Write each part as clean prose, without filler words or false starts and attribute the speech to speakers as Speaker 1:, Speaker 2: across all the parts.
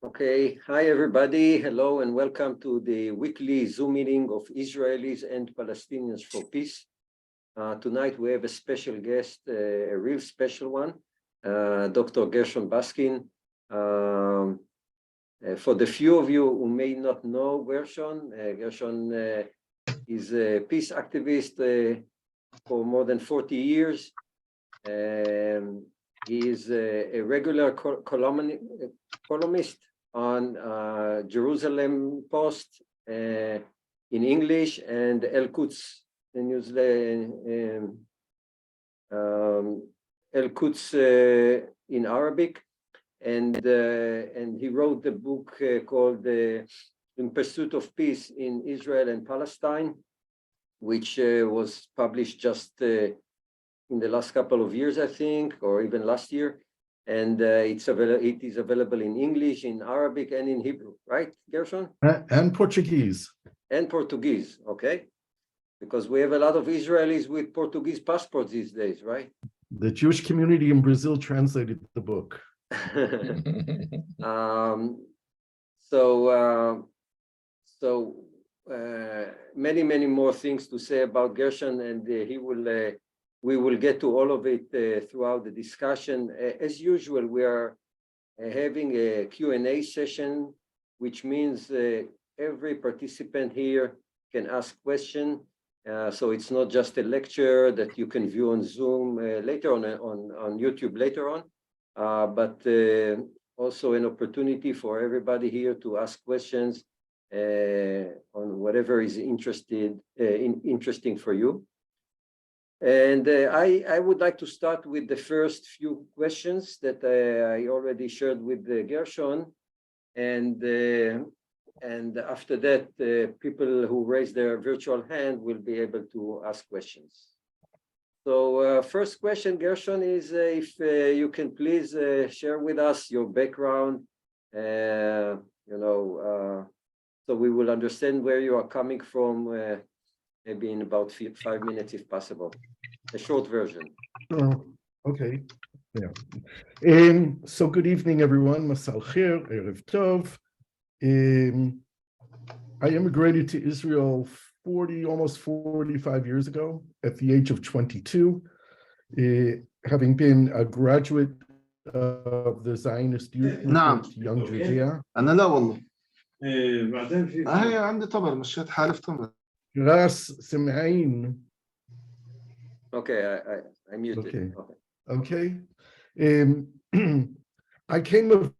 Speaker 1: Okay, hi everybody. Hello and welcome to the weekly Zoom meeting of Israelis and Palestinians for Peace. Tonight we have a special guest, a real special one, Dr. Gershon Baskin. For the few of you who may not know Gershon, Gershon is a peace activist for more than 40 years. He is a regular columnist on Jerusalem Post in English and El-Quds El-Quds in Arabic, and he wrote the book called In Pursuit of Peace in Israel and Palestine, which was published just in the last couple of years, I think, or even last year. And it is available in English, in Arabic, and in Hebrew, right, Gershon?
Speaker 2: And Portuguese.
Speaker 1: And Portuguese, okay. Because we have a lot of Israelis with Portuguese passports these days, right?
Speaker 2: The Jewish community in Brazil translated the book.
Speaker 1: Many more things to say about Gershon, and we will get to all of it throughout the discussion. As usual, we are having a Q&A session, which means every participant here can ask questions. So it's not just a lecture that you can view on Zoom later on YouTube later on, but also an opportunity for everybody here to ask questions on whatever is interesting for you. And I would like to start with the first few questions that I already shared with Gershon, and after that, people who raise their virtual hand will be able to ask questions. So first question, Gershon, is if you can please share with us your background, so we will understand where you are coming from, maybe in about 5 minutes, if possible. A short version.
Speaker 2: Oh, okay. Yeah. So good evening, everyone. Masal Khair, Erev Tov. I immigrated to Israel almost 45 years ago at the age of 22, having been a graduate of the Zionist Youth Movement Young Judea.
Speaker 3: أنا لا والله. بعدين في عندي تمر مشيت حالف تمر.
Speaker 2: راس سمعين.
Speaker 1: Okay, I muted.
Speaker 2: Okay. I came of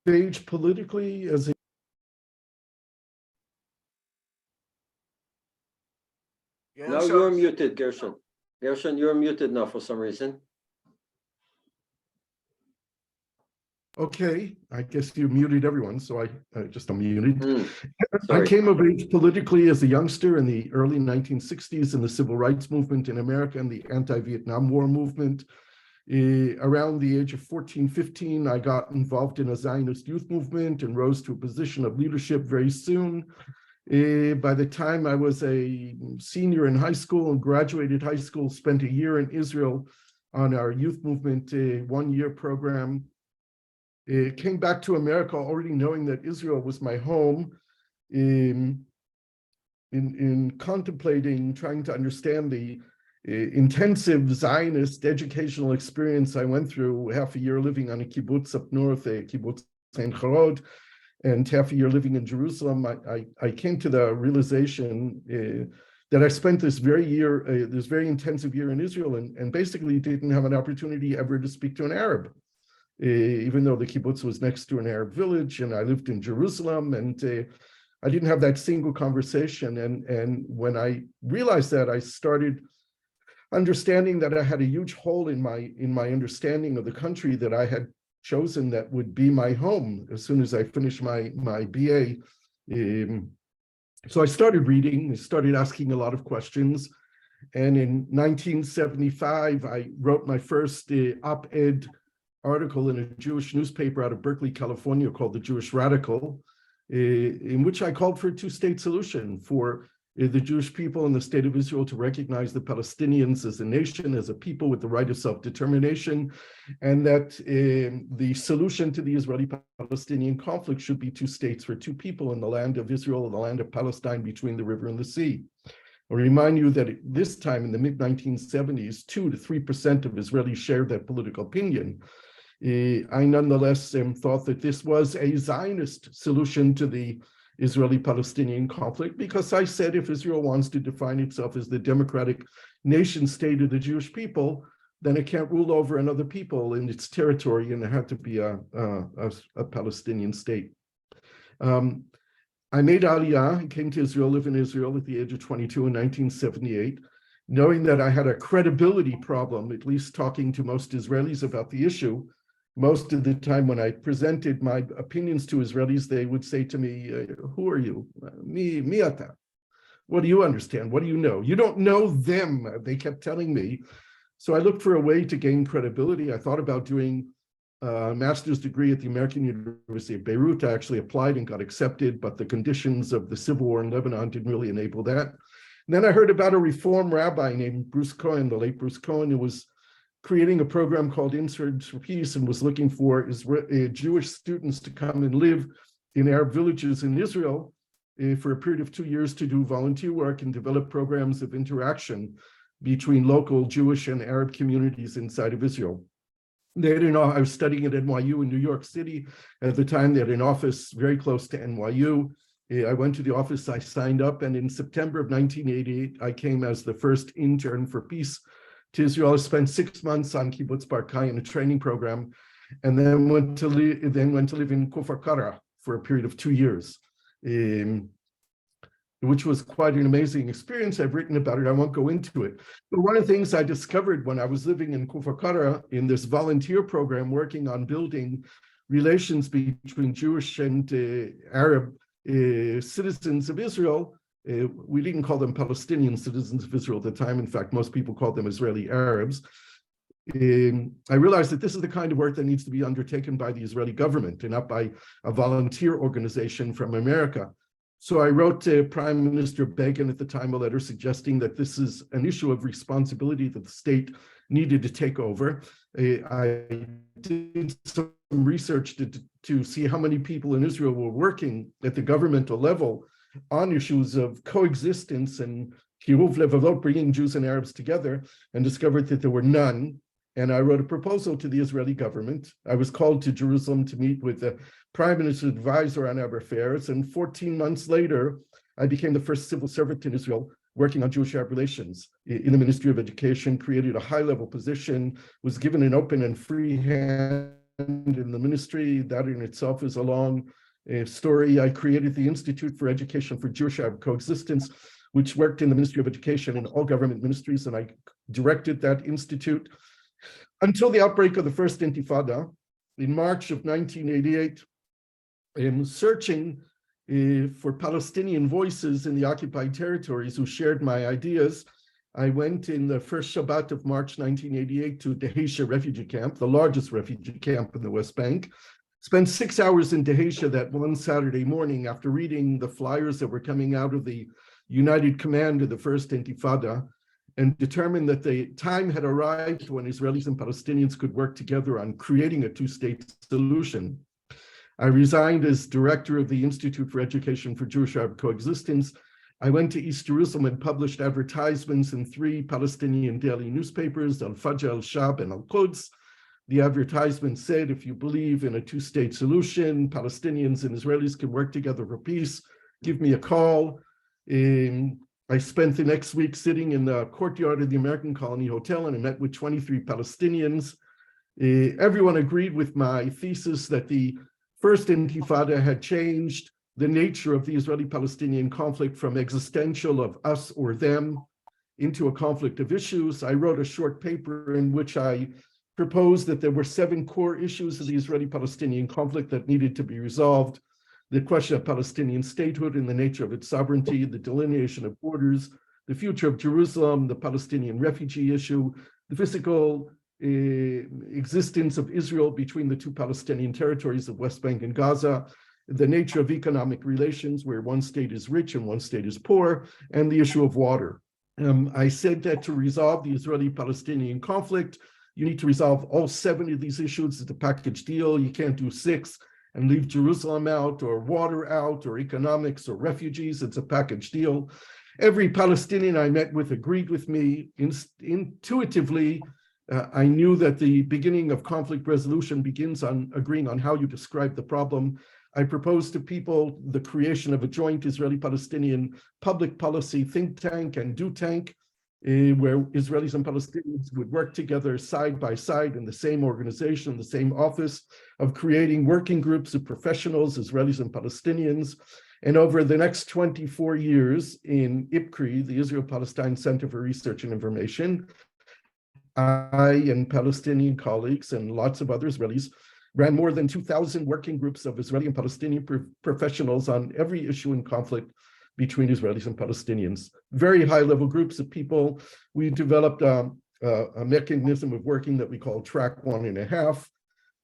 Speaker 2: age politically as a
Speaker 1: Now you're muted, Gershon. Gershon, you're muted now for some reason.
Speaker 2: Okay, I guess you muted everyone, so I just unmuted.
Speaker 1: Sorry.
Speaker 2: I came of age politically as a youngster in the early 1960s in the civil rights movement in America and the anti-Vietnam War movement. Around the age of 14, 15, I got involved in a Zionist youth movement and rose to a position of leadership very soon. By the time I was a senior in high school and graduated high school, spent a year in Israel on our youth movement one-year program. Came back to America already knowing that Israel was my home, in contemplating, trying to understand the intensive Zionist educational experience I went through, half a year living on a kibbutz up north, a kibbutz Ein Harod, and half a year living in Jerusalem. I came to the realization that I spent this very intensive year in Israel and basically didn't have an opportunity ever to speak to an Arab. Even though the kibbutz was next to an Arab village and I lived in Jerusalem, and I didn't have that single conversation. And when I realized that, I started understanding that I had a huge hole in my understanding of the country that I had chosen that would be my home as soon as I finished my BA. So I started reading, I started asking a lot of questions. And in 1975, I wrote my first op-ed article in a Jewish newspaper out of Berkeley, California, called The Jewish Radical, in which I called for a two-state solution, for the Jewish people and the state of Israel to recognize the Palestinians as a nation, as a people with the right of self-determination, and that the solution to the Israeli-Palestinian conflict should be two states for two people in the land of Israel and the land of Palestine between the river and the sea. I'll remind you that at this time in the mid-1970s, 2 to 3% of Israelis shared that political opinion. I nonetheless thought that this was a Zionist solution to the Israeli-Palestinian conflict, because I said if Israel wants to define itself as the democratic nation state of the Jewish people, then it can't rule over another people in its territory, and there had to be a Palestinian state. I made Aliyah, came to Israel, lived in Israel at the age of 22 in 1978, knowing that I had a credibility problem, at least talking to most Israelis about the issue. Most of the time when I presented my opinions to Israelis, they would say to me, who are you? Mi ata. What do you understand? What do you know? You don't know them, they kept telling me. So I looked for a way to gain credibility. I thought about doing a master's degree at the American University of Beirut. I actually applied and got accepted, but the conditions of the civil war in Lebanon didn't really enable that. And then I heard about a Reform rabbi named Bruce Cohen, the late Bruce Cohen, who was creating a program called Insurgents for Peace and was looking for Jewish students to come and live in Arab villages in Israel for a period of 2 years to do volunteer work and develop programs of interaction between local Jewish and Arab communities inside of Israel. They had I was studying at NYU in New York City. At the time, they had an office very close to NYU. I went to the office, I signed up, and in September of 1988, I came as the first intern for peace to Israel. I spent 6 months on Kibbutz Barkai in a training program, and then went to live in Kfar Kara for a period of 2 years, which was quite an amazing experience. I've written about it, I won't go into it. But one of the things I discovered when I was living in Kfar Kara in this volunteer program working on building relations between Jewish and Arab citizens of Israel, we didn't call them Palestinian citizens of Israel at the time. In fact, most people called them Israeli Arabs. I realized that this is the kind of work that needs to be undertaken by the Israeli government and not by a volunteer organization from America. So I wrote to Prime Minister Begin at the time a letter suggesting that this is an issue of responsibility that the state needed to take over. I did some research to see how many people in Israel were working at the governmental level on issues of coexistence and kiruv levavot, bringing Jews and Arabs together, and discovered that there were none. And I wrote a proposal to the Israeli government. I was called to Jerusalem to meet with the Prime Minister's advisor on Arab affairs, and 14 months later, I became the first civil servant in Israel working on Jewish-Arab relations in the Ministry of Education, created a high-level position, was given an open and free hand in the ministry. That in itself is a long story. I created the Institute for Education for Jewish-Arab Coexistence, which worked in the Ministry of Education and all government ministries, and I directed that institute until the outbreak of the First Intifada in March of 1988. Searching for Palestinian voices in the occupied territories who shared my ideas, I went in the first Shabbat of March 1988 to Dheisheh refugee camp, the largest refugee camp in the West Bank. Spent 6 hours in Dheisheh that one Saturday morning after reading the flyers that were coming out of the United Command of the First Intifada, and determined that the time had arrived when Israelis and Palestinians could work together on creating a two-state solution. I resigned as director of the Institute for Education for Jewish-Arab Coexistence. I went to East Jerusalem and published advertisements in 3 Palestinian daily newspapers, Al-Fajr, Al-Shab, and Al-Quds. The advertisement said, if you believe in a two-state solution, Palestinians and Israelis can work together for peace, give me a call. I spent the next week sitting in the courtyard of the American Colony Hotel, and I met with 23 Palestinians. Everyone agreed with my thesis that the First Intifada had changed the nature of the Israeli-Palestinian conflict from existential of us or them into a conflict of issues. I wrote a short paper in which I proposed that there were 7 core issues of the Israeli-Palestinian conflict that needed to be resolved: the question of Palestinian statehood and the nature of its sovereignty, the delineation of borders, the future of Jerusalem, the Palestinian refugee issue, the physical existence of Israel between the 2 Palestinian territories of West Bank and Gaza, the nature of economic relations, where one state is rich and one state is poor, and the issue of water. I said that to resolve the Israeli-Palestinian conflict, you need to resolve all 7 of these issues. It's a package deal. You can't do 6 and leave Jerusalem out, or water out, or economics, or refugees. It's a package deal. Every Palestinian I met with agreed with me. Intuitively, I knew that the beginning of conflict resolution begins on agreeing on how you describe the problem. I proposed to people the creation of a joint Israeli-Palestinian public policy think tank and do tank, where Israelis and Palestinians would work together side by side in the same organization, the same office, of creating working groups of professionals, Israelis and Palestinians. And over the next 24 years in IPCRI, the Israel-Palestine Center for Research and Information, I and Palestinian colleagues and lots of other Israelis ran more than 2,000 working groups of Israeli and Palestinian professionals on every issue in conflict between Israelis and Palestinians. Very high-level groups of people. We developed a mechanism of working that we call track 1.5,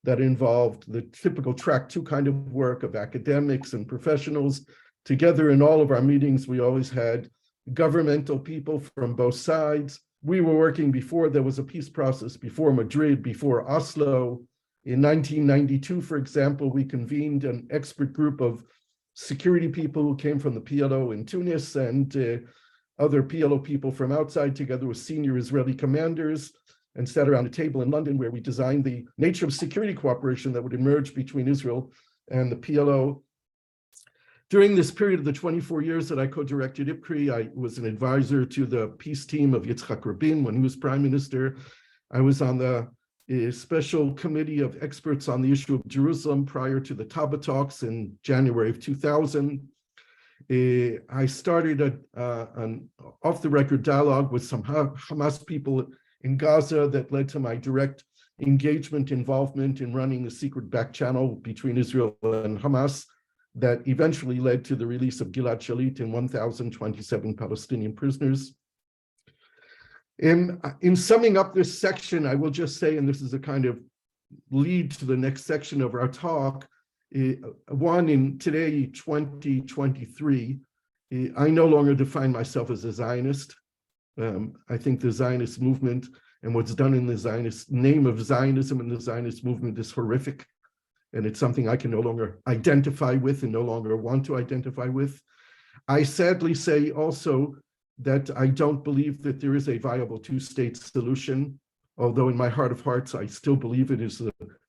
Speaker 2: that involved the typical track 2 kind of work of academics and professionals. Together in all of our meetings, we always had governmental people from both sides. We were working before there was a peace process, before Madrid, before Oslo. In 1992, for example, we convened an expert group of security people who came from the PLO in Tunis and other PLO people from outside, together with senior Israeli commanders, and sat around a table in London where we designed the nature of security cooperation that would emerge between Israel and the PLO. During this period of the 24 years that I co-directed IPCRI, I was an advisor to the peace team of Yitzhak Rabin when he was prime minister. I was on the special committee of experts on the issue of Jerusalem prior to the Taba talks in January of 2000. I started an off-the-record dialogue with some Hamas people in Gaza that led to my direct involvement in running a secret back channel between Israel and Hamas that eventually led to the release of Gilad Shalit and 1,027 Palestinian prisoners. In summing up this section, I will just say, and this is a kind of lead to the next section of our talk, one, in today, 2023, I no longer define myself as a Zionist. I think the Zionist movement and what's done in the Zionist name of Zionism and the Zionist movement is horrific. And it's something I can no longer identify with and no longer want to identify with. I sadly say also that I don't believe that there is a viable 2-state solution, although in my heart of hearts, I still believe it is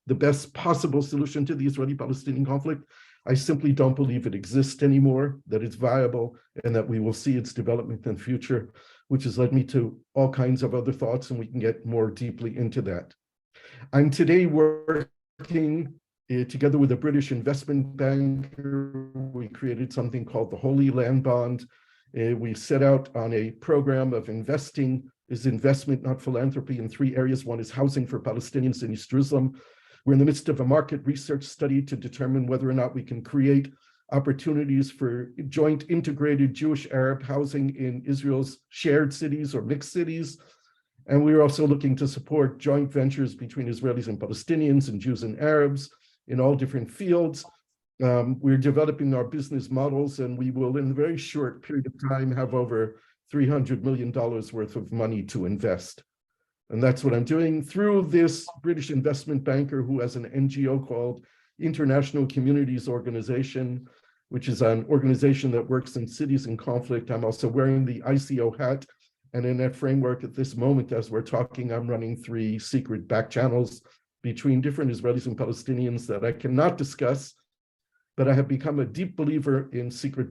Speaker 2: the best possible solution to the Israeli-Palestinian conflict. I simply don't believe it exists anymore, that it's viable, and that we will see its development in the future, which has led me to all kinds of other thoughts, and we can get more deeply into that. I'm today working together with a British investment banker. We created something called the Holy Land Bond. We set out on a program of investment, not philanthropy, in 3 areas. One is housing for Palestinians in East Jerusalem. We're in the midst of a market research study to determine whether or not we can create opportunities for joint integrated Jewish-Arab housing in Israel's shared cities or mixed cities. And we're also looking to support joint ventures between Israelis and Palestinians and Jews and Arabs in all different fields. We're developing our business models, and we will, in a very short period of time, have over $300 million worth of money to invest. And that's what I'm doing through this British investment banker who has an NGO called International Communities Organization, which is an organization that works in cities in conflict. I'm also wearing the ICO hat. And in that framework, at this moment, as we're talking, I'm running 3 secret back channels between different Israelis and Palestinians that I cannot discuss, but I have become a deep believer in secret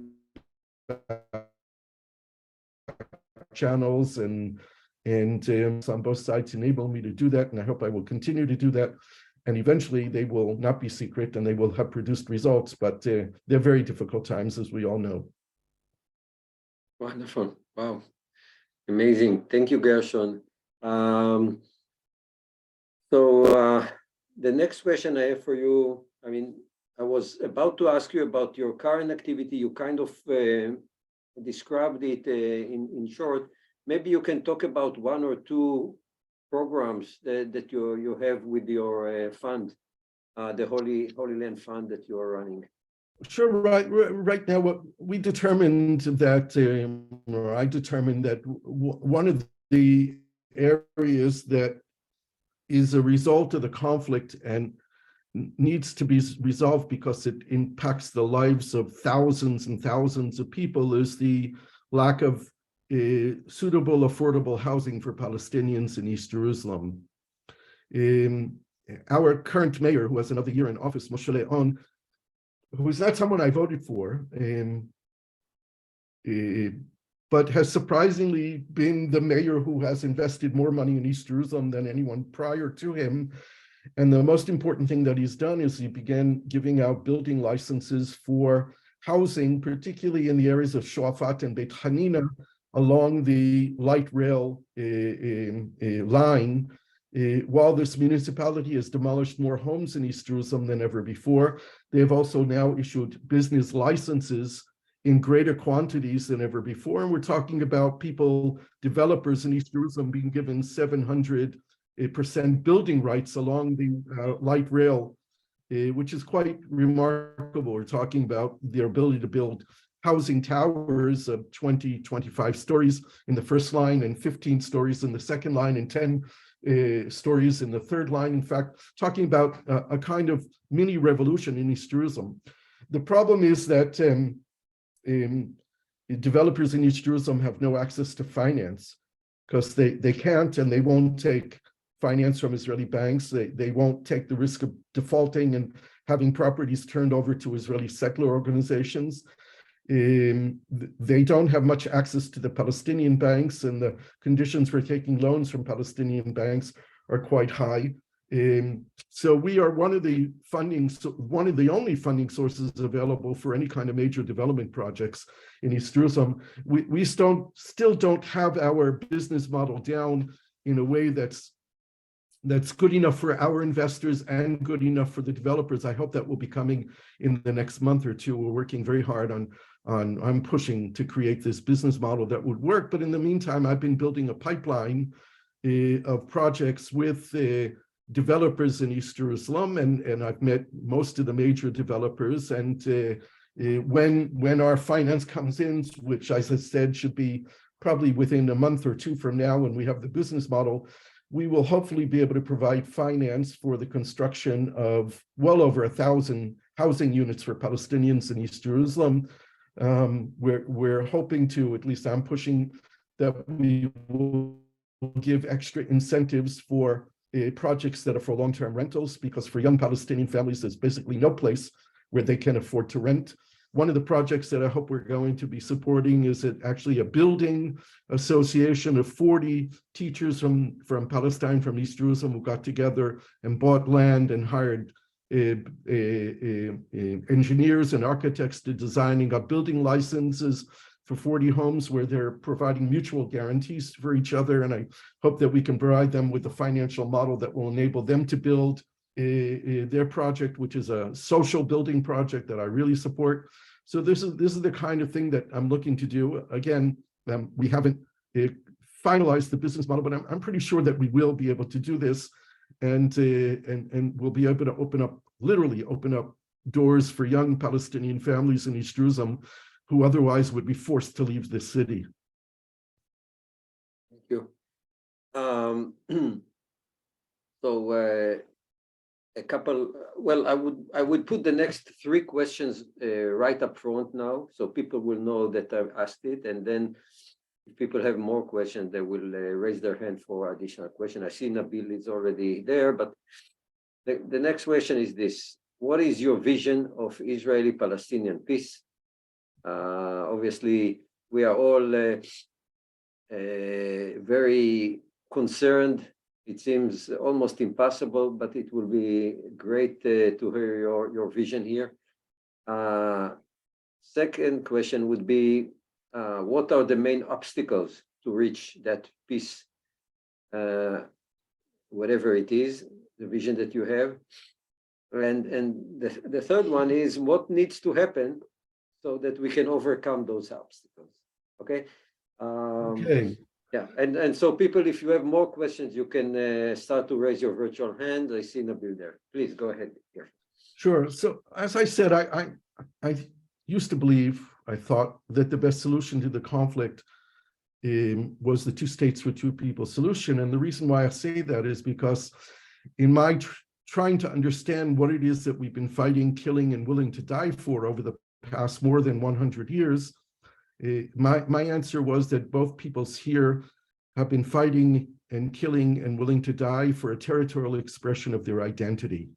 Speaker 2: channels and on both sides enable me to do that, and I hope I will continue to do that. And eventually they will not be secret and they will have produced results, but they're very difficult times, as we all know.
Speaker 1: Wonderful. Wow. Amazing. Thank you, Gershon. So the next question I have for you, I was about to ask you about your current activity. You kind of described it in short. Maybe you can talk about 1 or 2 programs that you have with your fund, the Holy Land Fund that you are running.
Speaker 2: Sure. Right now, what we determined that, or I determined that one of the areas that is a result of the conflict and needs to be resolved because it impacts the lives of thousands and thousands of people is the lack of suitable, affordable housing for Palestinians in East Jerusalem. Our current mayor, who has another year in office, Moshe Leon, who is not someone I voted for, but has surprisingly been the mayor who has invested more money in East Jerusalem than anyone prior to him. And the most important thing that he's done is he began giving out building licenses for housing, particularly in the areas of Shuafat and Beit Hanina, along the light rail line, while this municipality has demolished more homes in East Jerusalem than ever before. They have also now issued business licenses in greater quantities than ever before. And we're talking about people, developers in East Jerusalem being given 700% building rights along the light rail, which is quite remarkable. We're talking about their ability to build housing towers of 20, 25 stories in the first line and 15 stories in the second line and 10 stories in the third line. In fact, talking about a kind of mini revolution in East Jerusalem. The problem is that developers in East Jerusalem have no access to finance because they can't and they won't take finance from Israeli banks. They won't take the risk of defaulting and having properties turned over to Israeli secular organizations. They don't have much access to the Palestinian banks, and the conditions for taking loans from Palestinian banks are quite high. So we are one of the only funding sources available for any kind of major development projects in East Jerusalem. We still don't have our business model down in a way that's good enough for our investors and good enough for the developers. I hope that will be coming in the next month or two. We're working very hard I'm pushing to create this business model that would work. But in the meantime, I've been building a pipeline of projects with developers in East Jerusalem, and I've met most of the major developers. And when our finance comes in, which, as I said, should be probably within a month or two from now, when we have the business model, we will hopefully be able to provide finance for the construction of well over 1,000 housing units for Palestinians in East Jerusalem. We're hoping to, at least I'm pushing, that we will give extra incentives for projects that are for long-term rentals, because for young Palestinian families, there's basically no place where they can afford to rent. One of the projects that I hope we're going to be supporting is actually a building association of 40 teachers from Palestine, from East Jerusalem, who got together and bought land and hired engineers and architects to design and got building licenses for 40 homes where they're providing mutual guarantees for each other. And I hope that we can provide them with a financial model that will enable them to build their project, which is a social building project that I really support. So this is the kind of thing that I'm looking to do. Again, we haven't finalized the business model, but I'm pretty sure that we will be able to do this, and we'll be able to literally open up doors for young Palestinian families in East Jerusalem who otherwise would be forced to leave the city.
Speaker 1: Thank you. So a couple, well, I would put the next three questions right up front now, so people will know that I've asked it, and then if people have more questions, they will raise their hand for additional question. I see Nabil is already there, but the next question is this: what is your vision of Israeli-Palestinian peace? Obviously, we are all very concerned. It seems almost impossible, but it will be great to hear your vision here. Second question would be, what are the main obstacles to reach that peace, whatever it is, the vision that you have? And the third one is, what needs to happen so that we can overcome those obstacles? Okay.
Speaker 2: Okay.
Speaker 1: Yeah, and so people, if you have more questions, you can start to raise your virtual hand. I see Nabil there. Please go ahead. Here.
Speaker 2: Sure. So as I said, I used to believe, I thought that the best solution to the conflict was the two states for two people solution. And the reason why I say that is because in my trying to understand what it is that we've been fighting, killing, and willing to die for over the past more than 100 years, my answer was that both peoples here have been fighting and killing and willing to die for a territorial expression of their identity.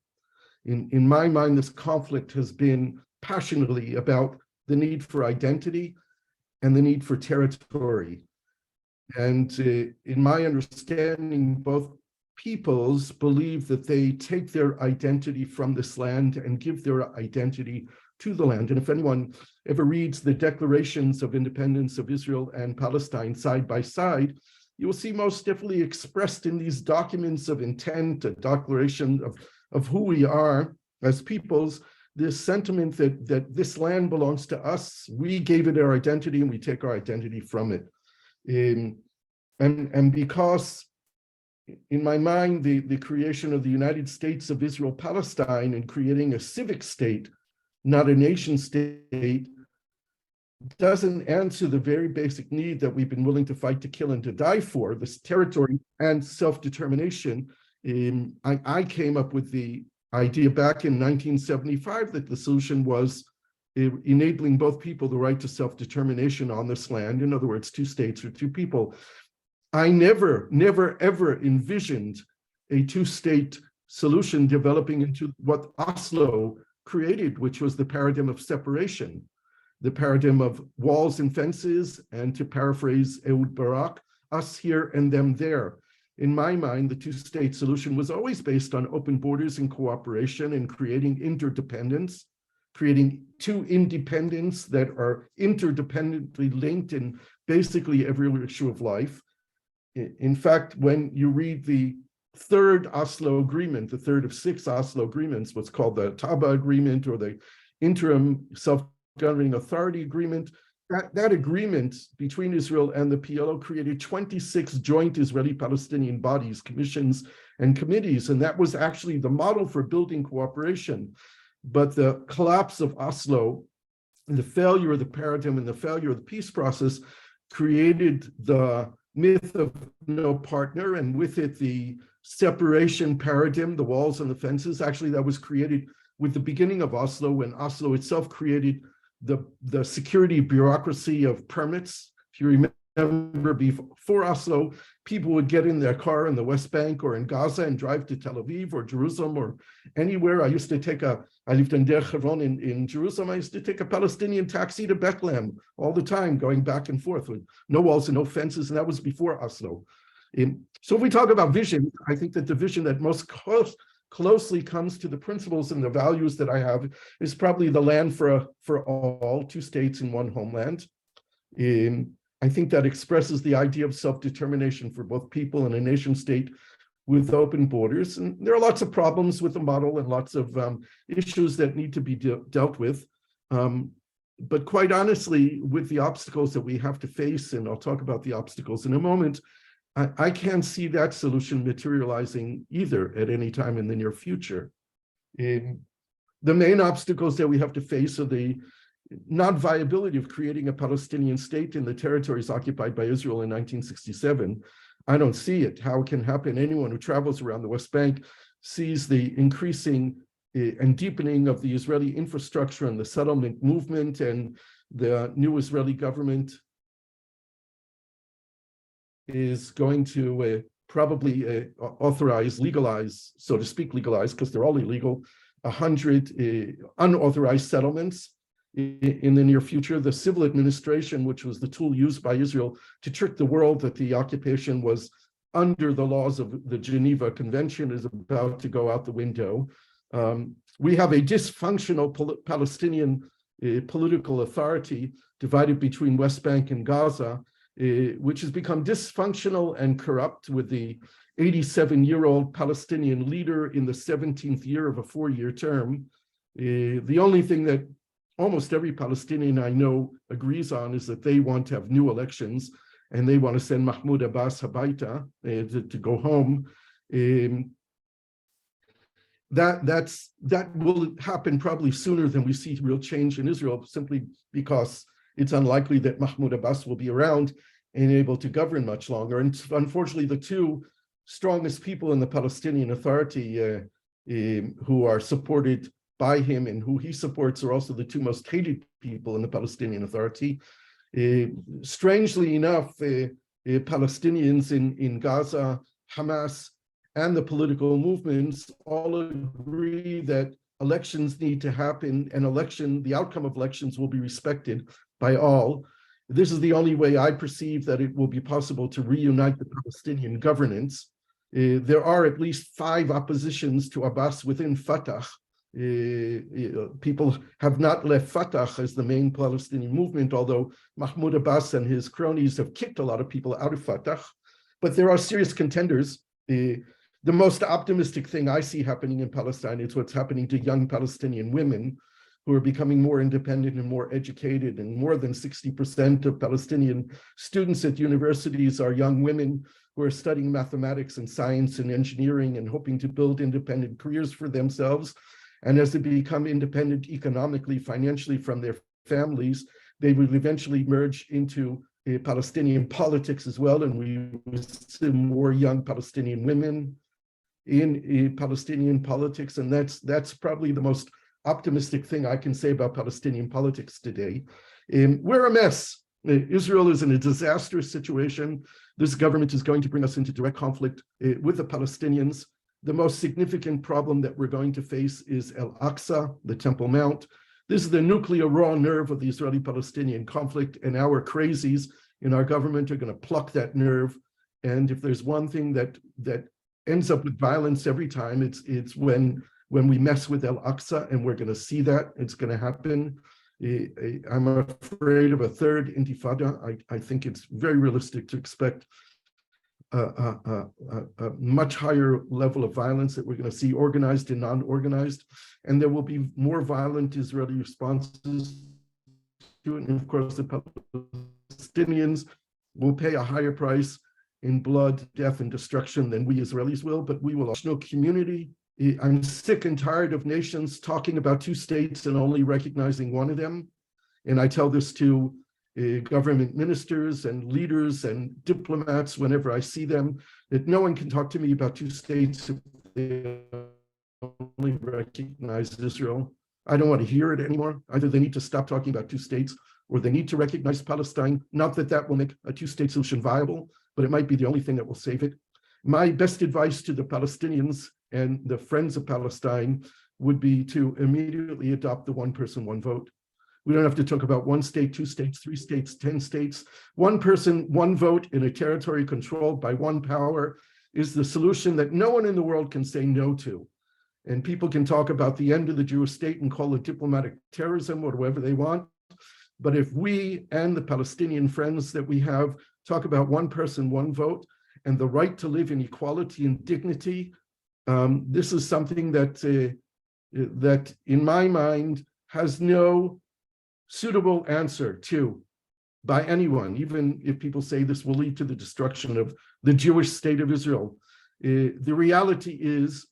Speaker 2: In my mind, this conflict has been passionately about the need for identity and the need for territory. And in my understanding, both peoples believe that they take their identity from this land and give their identity to the land. And if anyone ever reads the declarations of independence of Israel and Palestine side by side, you will see most definitely expressed in these documents of intent, a declaration of who we are as peoples, this sentiment that this land belongs to us, we gave it our identity and we take our identity from it. And because in my mind, the creation of the United States of Israel Palestine and creating a civic state, not a nation state, doesn't answer the very basic need that we've been willing to fight, to kill, and to die for, this territory and self-determination. I came up with the idea back in 1975 that the solution was enabling both people the right to self-determination on this land. In other words, two states or two people. I never, ever envisioned a two-state solution developing into what Oslo created, which was the paradigm of separation, the paradigm of walls and fences, and to paraphrase Ehud Barak, us here and them there. In my mind, the two-state solution was always based on open borders and cooperation and creating interdependence, creating two independents that are interdependently linked in basically every issue of life. In fact, when you read the third Oslo agreement, the third of 6 Oslo agreements, what's called the Taba agreement or the interim self-governing authority agreement, that agreement between Israel and the PLO created 26 joint Israeli-Palestinian bodies, commissions, and committees. And that was actually the model for building cooperation. But the collapse of Oslo, and the failure of the paradigm and the failure of the peace process created the myth of no partner, and with it the separation paradigm, the walls and the fences. Actually, that was created with the beginning of Oslo, when Oslo itself created the security bureaucracy of permits. If you remember, before Oslo, people would get in their car in the West Bank or in Gaza and drive to Tel Aviv or Jerusalem or anywhere. I lived in Der Hebron in Jerusalem. I used to take a Palestinian taxi to Bethlehem all the time, going back and forth with no walls and no fences, and that was before Oslo. So if we talk about vision, I think that the vision that most closely comes to the principles and the values that I have is probably the land for all, 2 states in 1 homeland. I think that expresses the idea of self-determination for both people and a nation state with open borders. And there are lots of problems with the model and lots of issues that need to be dealt with. But quite honestly, with the obstacles that we have to face, and I'll talk about the obstacles in a moment, I can't see that solution materializing either at any time in the near future. The main obstacles that we have to face are the non-viability of creating a Palestinian state in the territories occupied by Israel in 1967. I don't see it. How it can happen? Anyone who travels around the West Bank sees the increasing and deepening of the Israeli infrastructure and the settlement movement, and the new Israeli government is going to probably authorize, legalize, so to speak, legalize, because they're all illegal, 100 unauthorized settlements in the near future. The civil administration, which was the tool used by Israel to trick the world that the occupation was under the laws of the Geneva Convention, is about to go out the window. We have a dysfunctional Palestinian political authority divided between West Bank and Gaza, which has become dysfunctional and corrupt, with the 87-year-old Palestinian leader in the 17th year of a 4-year term. The only thing that almost every Palestinian I know agrees on is that they want to have new elections, and they want to send Mahmoud Abbas habaita, to go home. that will happen probably sooner than we see real change in Israel, simply because it's unlikely that Mahmoud Abbas will be around and able to govern much longer. And unfortunately, the two strongest people in the Palestinian Authority who are supported by him and who he supports are also the two most hated people in the Palestinian Authority. Strangely enough, Palestinians in Gaza, Hamas, and the political movements all agree that elections need to happen, and the outcome of elections will be respected by all. This is the only way I perceive that it will be possible to reunite the Palestinian governance. There are at least 5 oppositions to Abbas within Fatah. People have not left Fatah as the main Palestinian movement, although Mahmoud Abbas and his cronies have kicked a lot of people out of Fatah. But there are serious contenders. The most optimistic thing I see happening in Palestine is what's happening to young Palestinian women who are becoming more independent and more educated, and more than 60% of Palestinian students at universities are young women who are studying mathematics and science and engineering and hoping to build independent careers for themselves. And as they become independent economically, financially from their families, they will eventually merge into Palestinian politics as well. And we will see more young Palestinian women in Palestinian politics. And that's probably the most optimistic thing I can say about Palestinian politics today. We're a mess. Israel is in a disastrous situation. This government is going to bring us into direct conflict with the Palestinians. The most significant problem that we're going to face is Al-Aqsa, the Temple Mount. This is the nuclear raw nerve of the Israeli-Palestinian conflict, and our crazies in our government are going to pluck that nerve. And if there's one thing that ends up with violence every time, it's when we mess with Al-Aqsa, and we're going to see that. It's going to happen. I'm afraid of a third intifada. I think it's very realistic to expect a much higher level of violence that we're going to see, organized and non-organized, and there will be more violent Israeli responses to it. And of course, the Palestinians will pay a higher price in blood, death, and destruction than we Israelis will, but we will. National community. I'm sick and tired of nations talking about 2 states and only recognizing one of them. And I tell this to government ministers and leaders and diplomats whenever I see them, that no one can talk to me about 2 states if they only recognize Israel. I don't want to hear it anymore. Either they need to stop talking about 2 states, or they need to recognize Palestine. Not that that will make a 2-state solution viable, but it might be the only thing that will save it. My best advice to the Palestinians and the friends of Palestine would be to immediately adopt the 1 person, 1 vote. We don't have to talk about 1 state, 2 states, 3 states, 10 states. 1 person, 1 vote in a territory controlled by 1 power is the solution that no one in the world can say no to. And people can talk about the end of the Jewish state and call it diplomatic terrorism or whatever they want. But if we and the Palestinian friends that we have talk about 1 person, 1 vote, and the right to live in equality and dignity, this is something that in my mind has no suitable answer to by anyone, even if people say this will lead to the destruction of the Jewish state of Israel. The reality is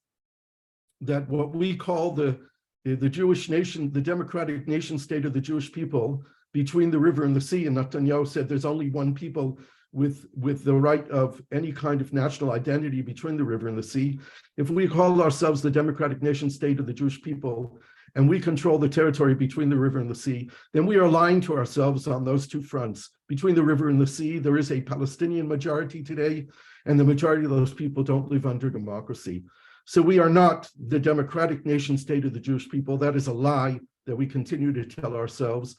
Speaker 2: that what we call the Jewish nation, the democratic nation state of the Jewish people between the river and the sea, and Netanyahu said there's only 1 people with the right of any kind of national identity between the river and the sea. If we call ourselves the democratic nation state of the Jewish people, and we control the territory between the river and the sea, then we are lying to ourselves on those 2 fronts. Between the river and the sea, there is a Palestinian majority today, and the majority of those people don't live under democracy. So we are not the democratic nation state of the Jewish people. That is a lie that we continue to tell ourselves.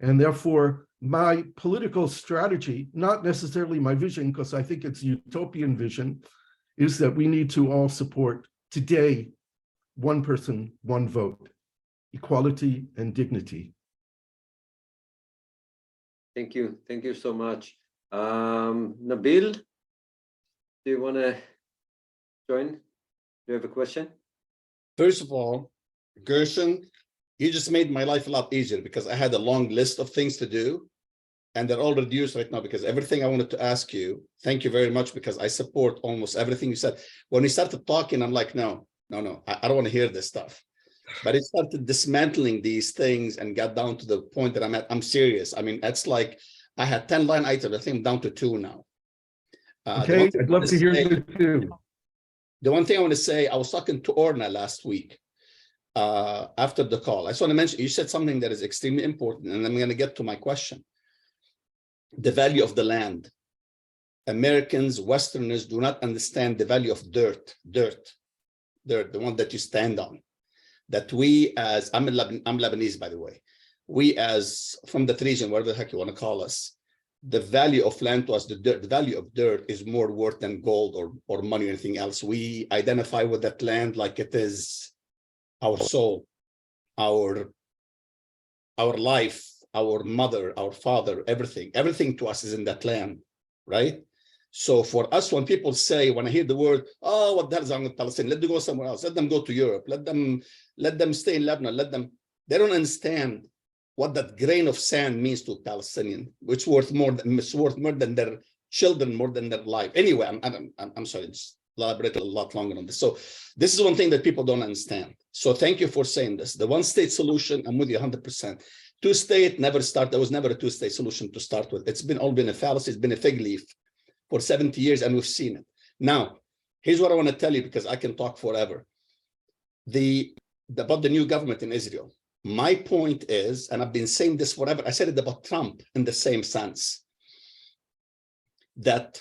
Speaker 2: And therefore, my political strategy, not necessarily my vision, because I think it's a utopian vision, is that we need to all support today 1 person, 1 vote, equality and dignity.
Speaker 1: Thank you. Thank you so much. Nabil, do you want to join? Do you have a question?
Speaker 4: First of all, Gershon, you just made my life a lot easier, because I had a long list of things to do, and they're all reduced right now, because everything I wanted to ask you, thank you very much, because I support almost everything you said. When we started talking, I'm like, no, I don't want to hear this stuff. But it started dismantling these things and got down to the point that I'm serious. I mean, it's like I had 10 line items. I think I'm down to 2 now.
Speaker 2: Okay, I'd love to hear you too.
Speaker 4: The one thing I want to say, I was talking to Orna last week after the call. I just want to mention, you said something that is extremely important, and I'm going to get to my question. The value of the land. Americans, Westerners do not understand the value of dirt, the one that you stand on. That we as, I'm Lebanese, by the way, we as from that region, whatever the heck you want to call us, the value of land to us, the value of dirt is more worth than gold or money or anything else. We identify with that land like it is our soul, our life, our mother, our father, everything to us is in that land, right? So for us, when people say, when I hear the word, oh, what the hell is wrong with Palestine? Let them go somewhere else. Let them go to Europe. Let them stay in Lebanon. They don't understand what that grain of sand means to a Palestinian, which worth more than their children, more than their life. Anyway, I'm sorry, just elaborate a lot longer on this. So this is one thing that people don't understand. So thank you for saying this. The one-state solution, I'm with you 100%. Two-state never started. There was never a two-state solution to start with. It's all been a fallacy. It's been a fig leaf for 70 years, and we've seen it. Now, here's what I want to tell you, because I can talk forever. About the new government in Israel. My point is, and I've been saying this forever, I said it about Trump in the same sense, that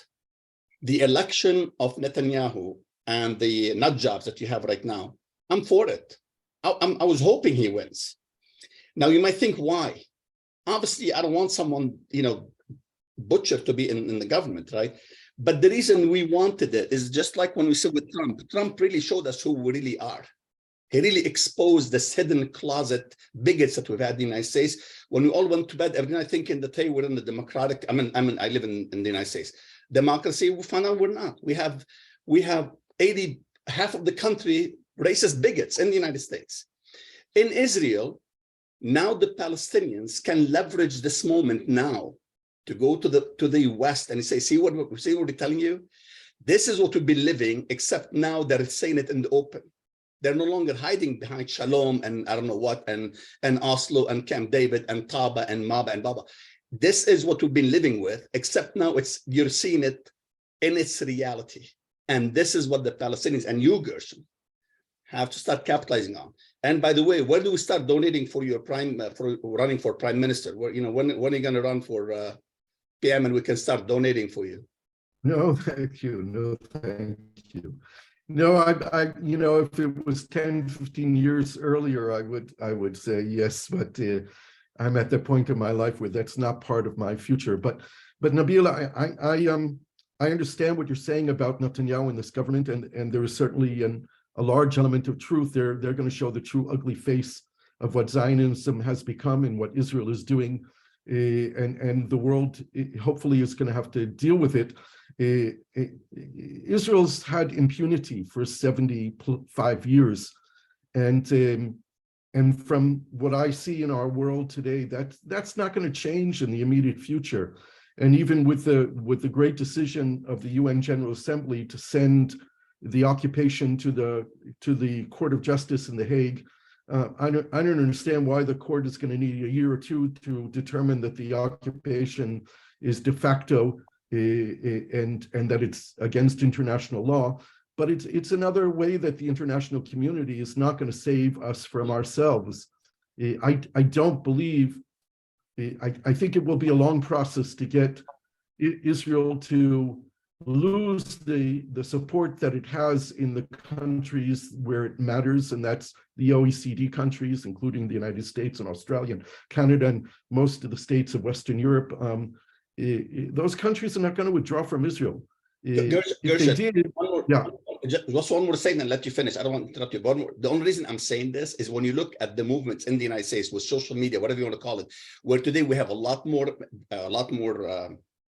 Speaker 4: the election of Netanyahu and the nut jobs that you have right now, I'm for it. I was hoping he wins. Now, you might think, why? Obviously, I don't want someone, butcher to be in the government, right? But the reason we wanted it is just like when we said with Trump. Trump really showed us who we really are. He really exposed this hidden closet bigots that we've had in the United States. When we all went to bed every night thinking that, hey, we're in the democratic, I live in the United States. Democracy, we found out we're not. We have half of the country racist bigots in the United States. In Israel, now the Palestinians can leverage this moment now to go to the West and say, see what we're telling you? This is what we've been living, except now they're saying it in the open. They're no longer hiding behind Shalom and I don't know what, and Oslo and Camp David and Taba and Maba and Baba. This is what we've been living with, except now you're seeing it in its reality. And this is what the Palestinians and you, Gershon, have to start capitalizing on. And by the way, where do we start donating for your for running for prime minister? Where, when are you going to run for PM and we can start donating for you?
Speaker 2: No, thank you. No, thank you. No, I if it was 10, 15 years earlier, I would say yes, but I'm at the point in my life where that's not part of my future. But Nabil, I understand what you're saying about Netanyahu and this government, and there is certainly a large element of truth. They're going to show the true ugly face of what Zionism has become and what Israel is doing, and the world hopefully is going to have to deal with it. Israel's had impunity for 75 years, and from what I see in our world today, that's not going to change in the immediate future. And even with the great decision of the UN General Assembly to send the occupation to the Court of Justice in The Hague, I don't understand why the court is going to need a year or two to determine that the occupation is de facto and that it's against international law. But it's another way that the international community is not going to save us from ourselves. I don't believe. I think it will be a long process to get Israel to lose the support that it has in the countries where it matters, and that's the OECD countries, including the United States and Australia and Canada and most of the states of Western Europe. Those countries are not going to withdraw from Israel.
Speaker 4: Gershon,
Speaker 2: they did,
Speaker 4: just one more thing and let you finish. I don't want to interrupt you. But the only reason I'm saying this is when you look at the movements in the United States with social media, whatever you want to call it, where today we have a lot more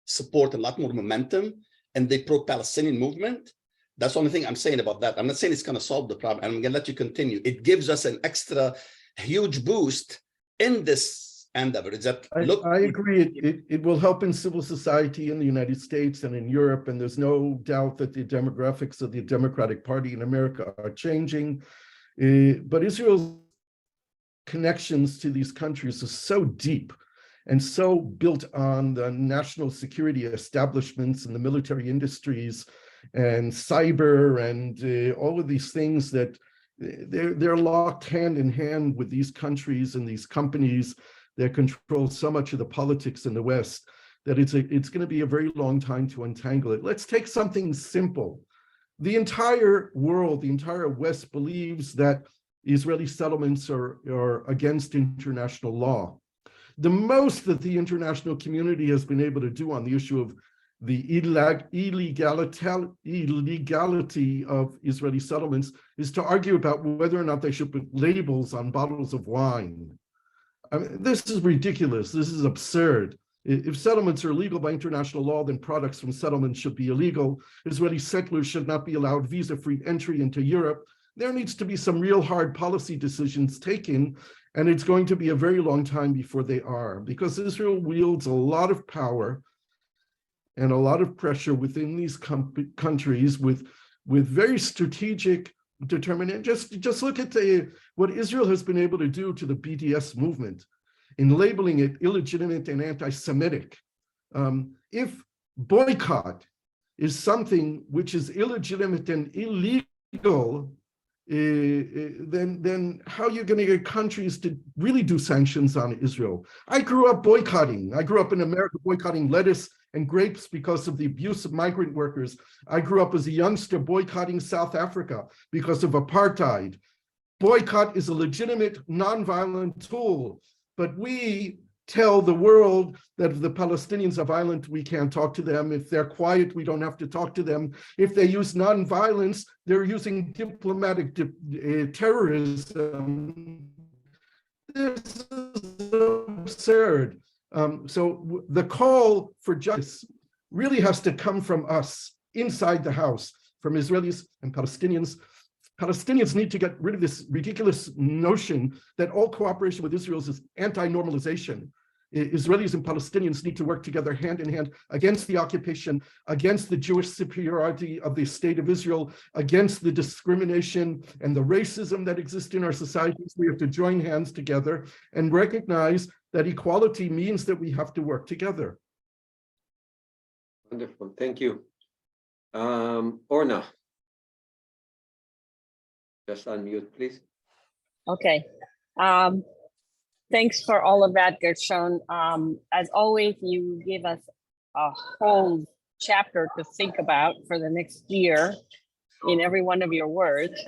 Speaker 4: support, a lot more momentum, and the pro-Palestinian movement. That's the only thing I'm saying about that. I'm not saying it's going to solve the problem. I'm going to let you continue. It gives us an extra huge boost in this endeavor. Is that
Speaker 2: I agree. It will help in civil society in the United States and in Europe, and there's no doubt that the demographics of the Democratic Party in America are changing. But Israel's connections to these countries is so deep and so built on the national security establishments and the military industries and cyber and all of these things that they're locked hand in hand with these countries and these companies that control so much of the politics in the West that it's going to be a very long time to untangle it. Let's take something simple. The entire world, the entire West believes that Israeli settlements are against international law. The most that the international community has been able to do on the issue of the illegality of Israeli settlements is to argue about whether or not they should put labels on bottles of wine. I mean, this is ridiculous. This is absurd. If settlements are illegal by international law, then products from settlements should be illegal. Israeli settlers should not be allowed visa-free entry into Europe. There needs to be some real hard policy decisions taken, and it's going to be a very long time before they are, because Israel wields a lot of power and a lot of pressure within these countries with very strategic determination. Just look at what Israel has been able to do to the BDS movement in labeling it illegitimate and anti-Semitic. If boycott is something which is illegitimate and illegal, then how are you going to get countries to really do sanctions on Israel? I grew up boycotting. I grew up in America boycotting lettuce and grapes because of the abuse of migrant workers. I grew up as a youngster boycotting South Africa because of apartheid. Boycott is a legitimate nonviolent tool, but we tell the world that if the Palestinians are violent, we can't talk to them. If they're quiet, we don't have to talk to them. If they use nonviolence, they're using diplomatic terrorism. This is absurd. So the call for justice really has to come from us inside the house, from Israelis and Palestinians. Palestinians need to get rid of this ridiculous notion that all cooperation with Israel is anti-normalization. Israelis and Palestinians need to work together hand in hand against the occupation, against the Jewish superiority of the state of Israel, against the discrimination and the racism that exists in our societies. We have to join hands together and recognize that equality means that we have to work together.
Speaker 1: Wonderful, thank you. Orna, just unmute, please.
Speaker 5: Okay. Thanks for all of that, Gershon. As always, you give us a whole chapter to think about for the next year in every one of your words.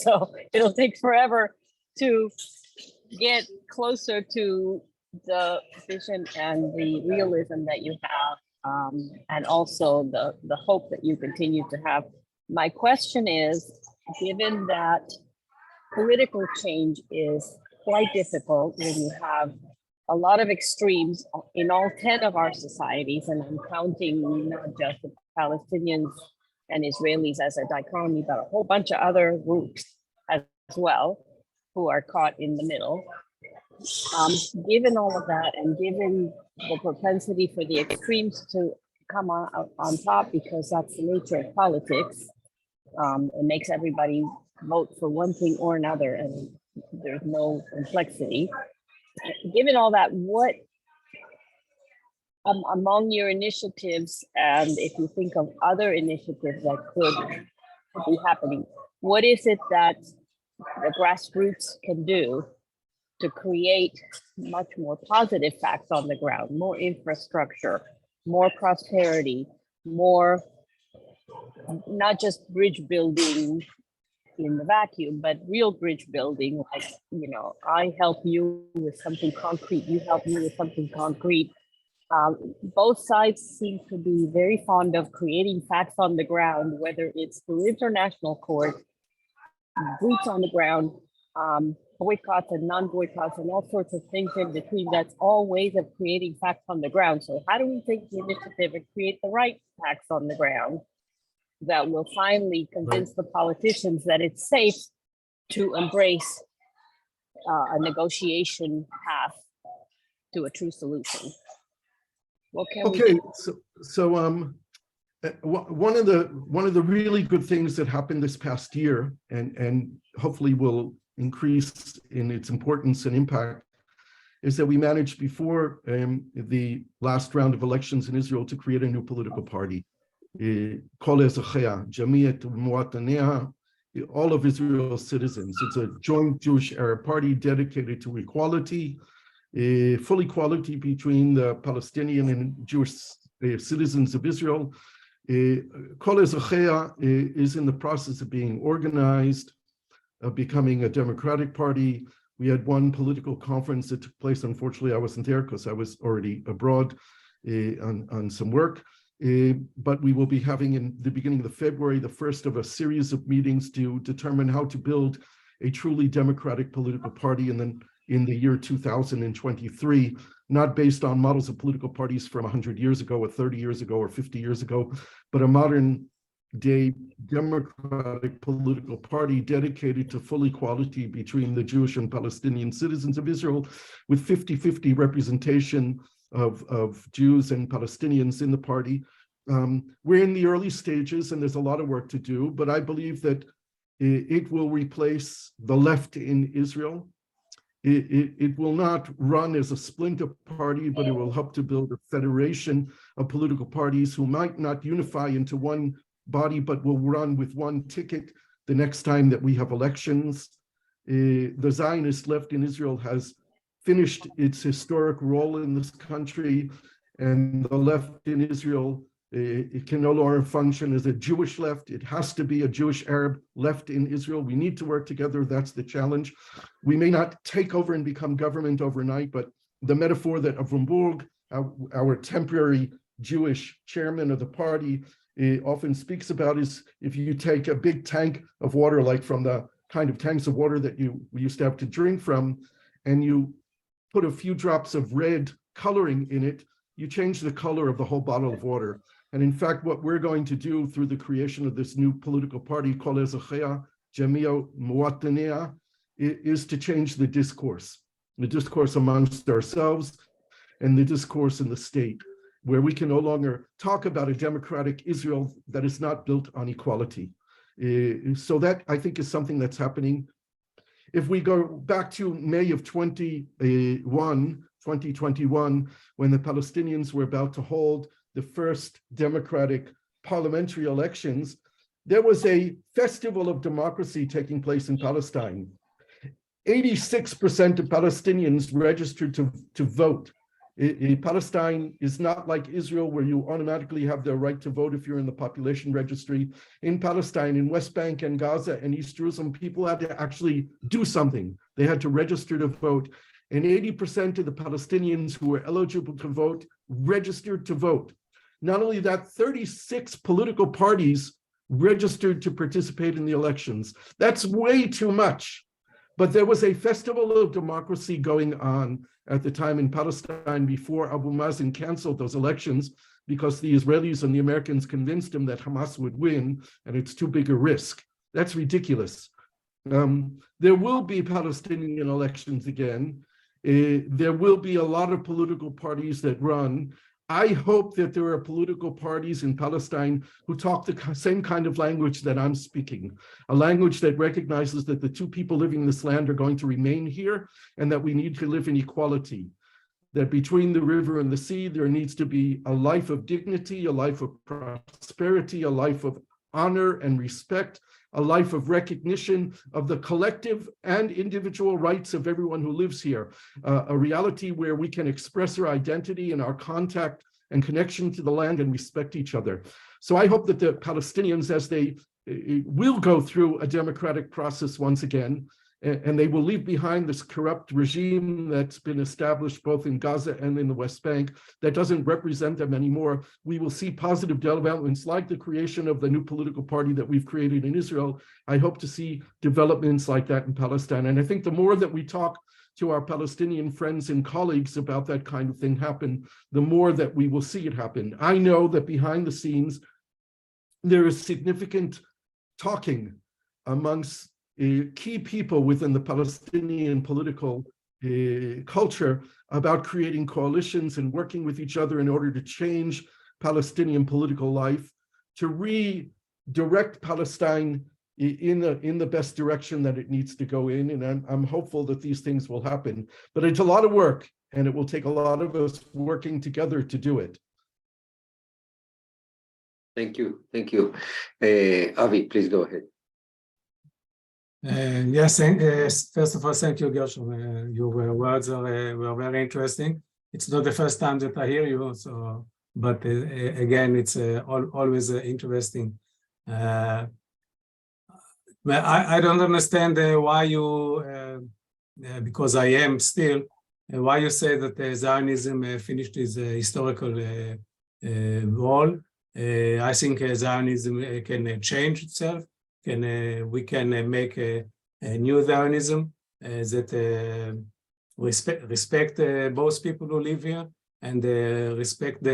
Speaker 5: So it'll take forever to get closer to the vision and the realism that you have, and also the hope that you continue to have. My question is, given that political change is quite difficult when you have a lot of extremes in all 10 of our societies, and I'm counting not just the Palestinians and Israelis as a dichotomy, but a whole bunch of other groups as well who are caught in the middle. Given all of that, and given the propensity for the extremes to come on top, because that's the nature of politics, it makes everybody vote for one thing or another, and there's no complexity. Given all that, what among your initiatives, and if you think of other initiatives that could be happening, what is it that the grassroots can do to create much more positive facts on the ground, more infrastructure, more prosperity, more not just bridge building in the vacuum, but real bridge building, like, you know, I help you with something concrete, you help me with something concrete. Both sides seem to be very fond of creating facts on the ground, whether it's through international court, boots on the ground, boycotts and non-boycotts, and all sorts of things in between. That's all ways of creating facts on the ground. So how do we take the initiative and create the right facts on the ground that will finally convince the politicians that it's safe to embrace a negotiation path to a true solution. What can we
Speaker 2: Okay,
Speaker 5: do?
Speaker 2: so one of the really good things that happened this past year, and hopefully will increase in its importance and impact, is that we managed before the last round of elections in Israel to create a new political party. Kol Ezechea, Jamiat Muwatanea, all of Israel's citizens. It's a joint Jewish Arab party dedicated to equality, full equality between the Palestinian and Jewish citizens of Israel. Kol Ezechea is in the process of being organized, of becoming a democratic party. We had one political conference that took place. Unfortunately, I wasn't there because I was already abroad on some work. But we will be having in the beginning of February, the first of a series of meetings to determine how to build a truly democratic political party in the year 2023, not based on models of political parties from 100 years ago or 30 years ago or 50 years ago, but a modern day democratic political party dedicated to full equality between the Jewish and Palestinian citizens of Israel, with 50-50 representation of Jews and Palestinians in the party. We're in the early stages and there's a lot of work to do, but I believe that it will replace the left in Israel. It will not run as a splinter party, but it will help to build a federation of political parties who might not unify into one body, but will run with one ticket the next time that we have elections. The Zionist left in Israel has finished its historic role in this country, and the left in Israel, it can no longer function as a Jewish left. It has to be a Jewish Arab left in Israel. We need to work together. That's the challenge. We may not take over and become government overnight, but the metaphor that Avram Burg, our temporary Jewish chairman of the party, often speaks about is if you take a big tank of water, like from the kind of tanks of water that we used to have to drink from, and you put a few drops of red coloring in it, you change the color of the whole bottle of water. And in fact, what we're going to do through the creation of this new political party, Kol Ezechea, Jamia Muwatanea, is to change the discourse amongst ourselves and the discourse in the state, where we can no longer talk about a democratic Israel that is not built on equality. So that, I think, is something that's happening. If we go back to May of 2021, when the Palestinians were about to hold the first democratic parliamentary elections, there was a festival of democracy taking place in Palestine. 86% of Palestinians registered to vote. Palestine is not like Israel, where you automatically have the right to vote if you're in the population registry. In Palestine, in West Bank and Gaza and East Jerusalem, people had to actually do something. They had to register to vote. And 80% of the Palestinians who were eligible to vote registered to vote. Not only that, 36 political parties registered to participate in the elections. That's way too much. But there was a festival of democracy going on at the time in Palestine before Abu Mazen canceled those elections, because the Israelis and the Americans convinced him that Hamas would win and it's too big a risk. That's ridiculous. There will be Palestinian elections again. There will be a lot of political parties that run. I hope that there are political parties in Palestine who talk the same kind of language that I'm speaking, a language that recognizes that the two people living in this land are going to remain here and that we need to live in equality, that between the river and the sea, there needs to be a life of dignity, a life of prosperity, a life of honor and respect, a life of recognition of the collective and individual rights of everyone who lives here, a reality where we can express our identity and our contact and connection to the land and respect each other. So I hope that the Palestinians, as they will go through a democratic process once again, and they will leave behind this corrupt regime that's been established both in Gaza and in the West Bank that doesn't represent them anymore. We will see positive developments like the creation of the new political party that we've created in Israel. I hope to see developments like that in Palestine. And I think the more that we talk to our Palestinian friends and colleagues about that kind of thing happen, the more that we will see it happen. I know that behind the scenes, there is significant talking amongst key people within the Palestinian political culture about creating coalitions and working with each other in order to change Palestinian political life, to redirect Palestine in the best direction that it needs to go in. And I'm hopeful that these things will happen. But it's a lot of work, and it will take a lot of us working together to do it.
Speaker 1: Thank you. Thank you. Avi, please go ahead.
Speaker 6: Yes, first of all, thank you, Gershon. Your words were very interesting. It's not the first time that I hear you, so, but again, it's always interesting. But I don't understand why you, because I am still, why you say that Zionism finished its historical role. I think Zionism can change itself. We can make a new Zionism that respect both people who live here and respect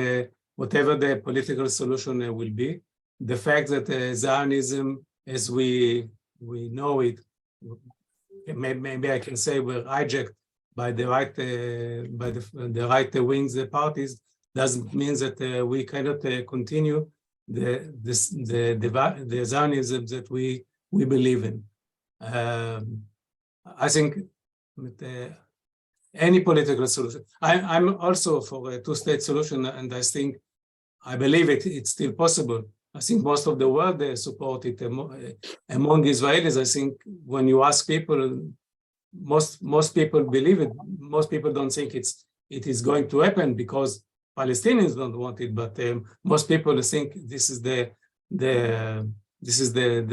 Speaker 6: whatever the political solution will be. The fact that Zionism, as we know it, maybe I can say we're hijacked by the right the right wings parties, doesn't mean that we cannot continue the Zionism that we believe in. I think with any political solution, I'm also for a two-state solution, and I believe it's still possible. I think most of the world support it among Israelis. I think when you ask people, most people believe it. Most people don't think it is going to happen because Palestinians don't want it, but most people think this is the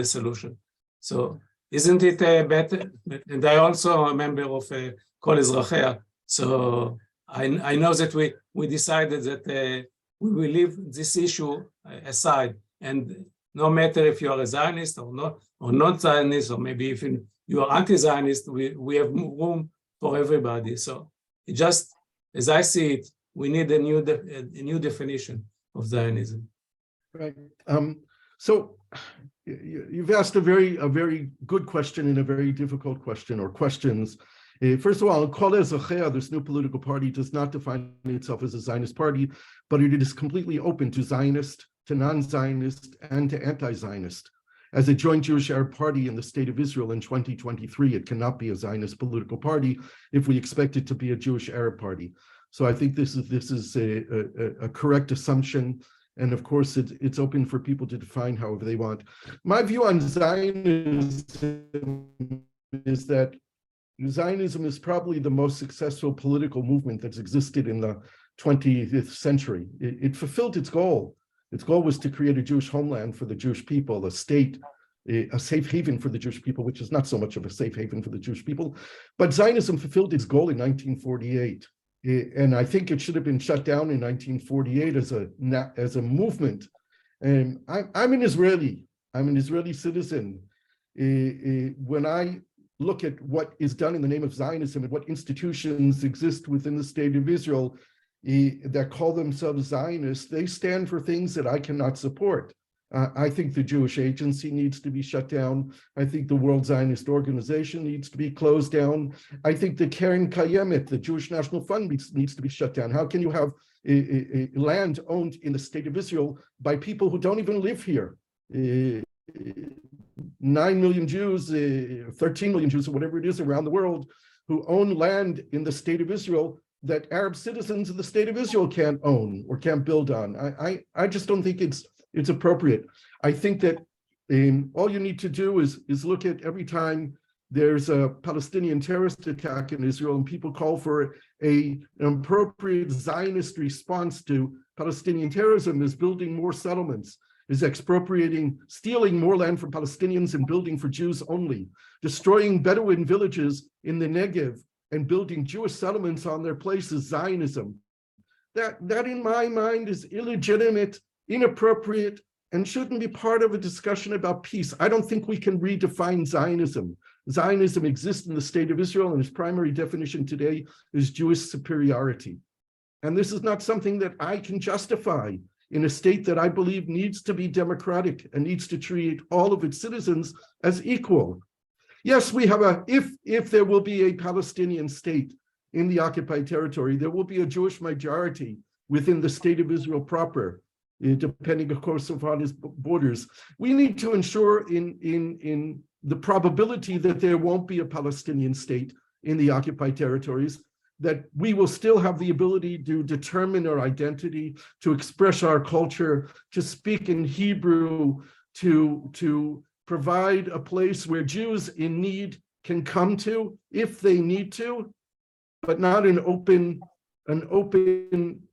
Speaker 6: solution. So isn't it better? And I also am a member of Kol Ezrachea. So I know that we decided that we will leave this issue aside, and no matter if you are a Zionist or not Zionist, or maybe if you are anti-Zionist, we have room for everybody. So it just, as I see it, we need a new definition of Zionism.
Speaker 2: Right. So you've asked a very good question and a very difficult question, or questions. First of all, Kol Ezrachea, this new political party, does not define itself as a Zionist party, but it is completely open to Zionist, to non-Zionist, and to anti-Zionist. As a joint Jewish Arab party in the state of Israel in 2023, it cannot be a Zionist political party if we expect it to be a Jewish Arab party. So I think this is a correct assumption, and of course it's open for people to define however they want. My view on Zionism is that Zionism is probably the most successful political movement that's existed in the 20th century. It fulfilled its goal. Its goal was to create a Jewish homeland for the Jewish people, a state, a safe haven for the Jewish people, which is not so much of a safe haven for the Jewish people. But Zionism fulfilled its goal in 1948. And I think it should have been shut down in 1948 as a movement. And I'm an Israeli citizen. When I look at what is done in the name of Zionism and what institutions exist within the state of Israel that call themselves Zionists, they stand for things that I cannot support. I think the Jewish Agency needs to be shut down. I think the World Zionist Organization needs to be closed down. I think the Keren Kayemet, the Jewish National Fund, needs to be shut down. How can you have land owned in the state of Israel by people who don't even live here? 9 million Jews, 13 million Jews, or whatever it is around the world, who own land in the state of Israel that Arab citizens of the state of Israel can't own or can't build on. I just don't think it's appropriate. I think that all you need to do is look at every time there's a Palestinian terrorist attack in Israel and people call for an appropriate Zionist response to Palestinian terrorism is building more settlements, is stealing more land from Palestinians and building for Jews only, destroying Bedouin villages in the Negev and building Jewish settlements on their places, Zionism. That in my mind is illegitimate, inappropriate, and shouldn't be part of a discussion about peace. I don't think we can redefine Zionism. Zionism exists in the state of Israel, and its primary definition today is Jewish superiority. And this is not something that I can justify in a state that I believe needs to be democratic and needs to treat all of its citizens as equal. Yes, we have if there will be a Palestinian state, in the occupied territory, there will be a Jewish majority within the state of Israel proper, depending, of course, upon its borders. We need to ensure in the probability that there won't be a Palestinian state in the occupied territories, that we will still have the ability to determine our identity, to express our culture, to speak in Hebrew, to provide a place where Jews in need can come to if they need to, but not an open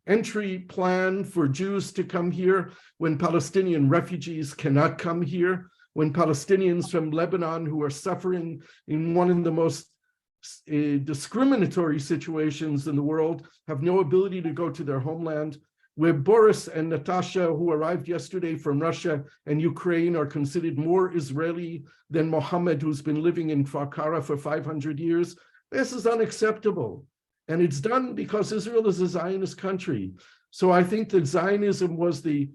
Speaker 2: entry plan for Jews to come here when Palestinian refugees cannot come here, when Palestinians from Lebanon who are suffering in one of the most discriminatory situations in the world have no ability to go to their homeland, where Boris and Natasha, who arrived yesterday from Russia and Ukraine, are considered more Israeli than Mohammed, who's been living in Kfar Kara for 500 years. This is unacceptable. And it's done because Israel is a Zionist country. So I think that Zionism was the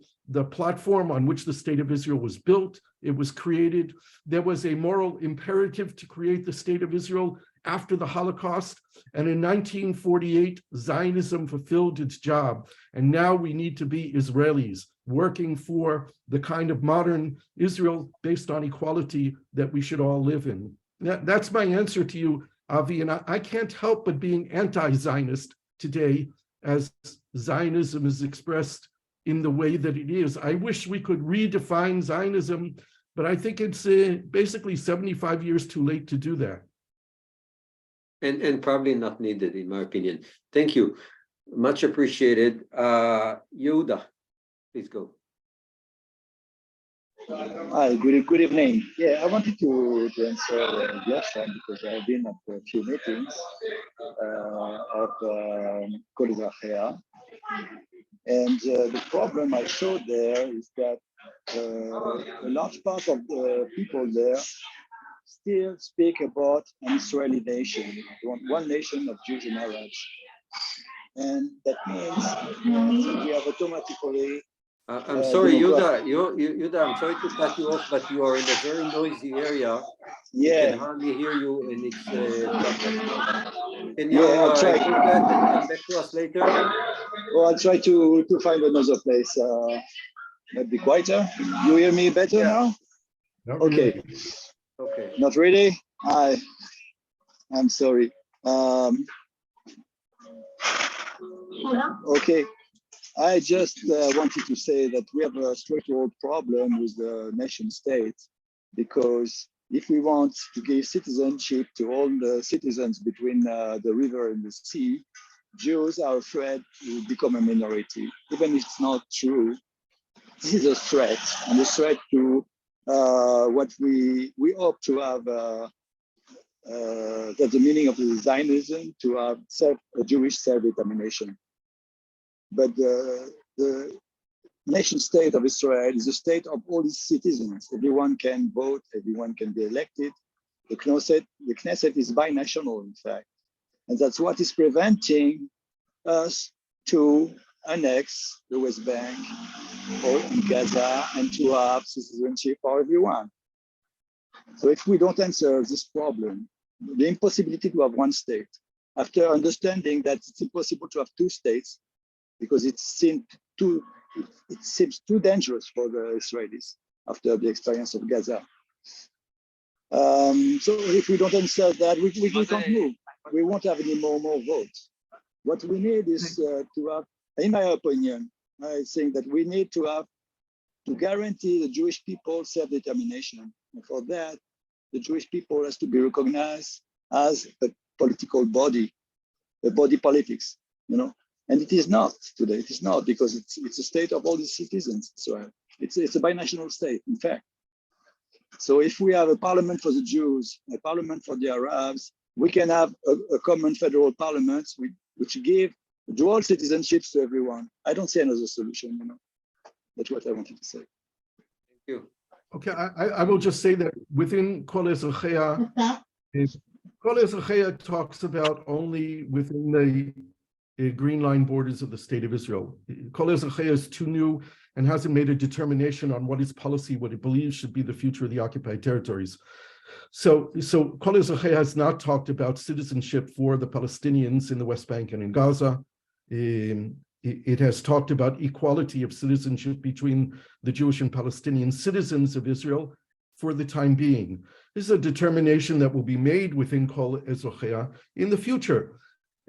Speaker 2: platform on which the state of Israel was built. It was created. There was a moral imperative to create the state of Israel after the Holocaust. And in 1948, Zionism fulfilled its job. And now we need to be Israelis working for the kind of modern Israel based on equality that we should all live in. That's my answer to you, Avi, and I can't help but being anti-Zionist today as Zionism is expressed in the way that it is. I wish we could redefine Zionism, but I think it's basically 75 years too late to do that.
Speaker 1: And probably not needed, in my opinion. Thank you. Much appreciated. Yehuda, please go.
Speaker 7: Hi, good evening. Yeah, I wanted to answer Gershon because I've been at a few meetings of Kol Ezrachia. And the problem I saw there is that a large part of the people there still speak about an Israeli nation, one nation of Jews and Arabs. And that means we have automatically
Speaker 1: I'm sorry, Yehuda, I'm sorry to cut you off, but you are in a very noisy area.
Speaker 7: Yeah.
Speaker 1: We can hardly hear you, and it's can you
Speaker 7: I'll try.
Speaker 1: put that and come back to us later?
Speaker 7: Well, I'll try to find another place. Maybe quieter. You hear me better now?
Speaker 2: Not
Speaker 7: Okay.
Speaker 2: really.
Speaker 1: Okay.
Speaker 7: Not really? I'm sorry. Okay. I just wanted to say that we have a structural problem with the nation state, because if we want to give citizenship to all the citizens between the river and the sea, Jews are afraid to become a minority. Even if it's not true, this is a threat, and a threat to what we hope to have, that's the meaning of the Zionism, to have a Jewish self-determination. But the nation state of Israel is a state of all its citizens. Everyone can vote, everyone can be elected. The Knesset is binational, in fact. And that's what is preventing us to annex the West Bank or Gaza and to have citizenship for everyone. So if we don't answer this problem, the impossibility to have one state, after understanding that it's impossible to have two states, because it seems too dangerous for the Israelis after the experience of Gaza. So if we don't answer that, we can't move. We won't have any more votes. What we need is to have, in my opinion, I think that we need to guarantee the Jewish people self-determination. And for that, the Jewish people has to be recognized as a political body, a body politics, you know. And it is not today. It is not, because it's a state of all the citizens. So it's a binational state, in fact. So if we have a parliament for the Jews, a parliament for the Arabs, we can have a common federal parliament which give dual citizenships to everyone. I don't see another solution, you know. That's what I wanted to say.
Speaker 1: Thank you.
Speaker 2: Okay, I will just say that within Kol Ezrachia, Kol Ezrachia talks about only within the green line borders of the state of Israel. Kol Ezrachia is too new and hasn't made a determination on what its policy, what it believes should be the future of the occupied territories. So Kol Ezrachei has not talked about citizenship for the Palestinians in the West Bank and in Gaza. It has talked about equality of citizenship between the Jewish and Palestinian citizens of Israel for the time being. This is a determination that will be made within Kol Ezrachei in the future.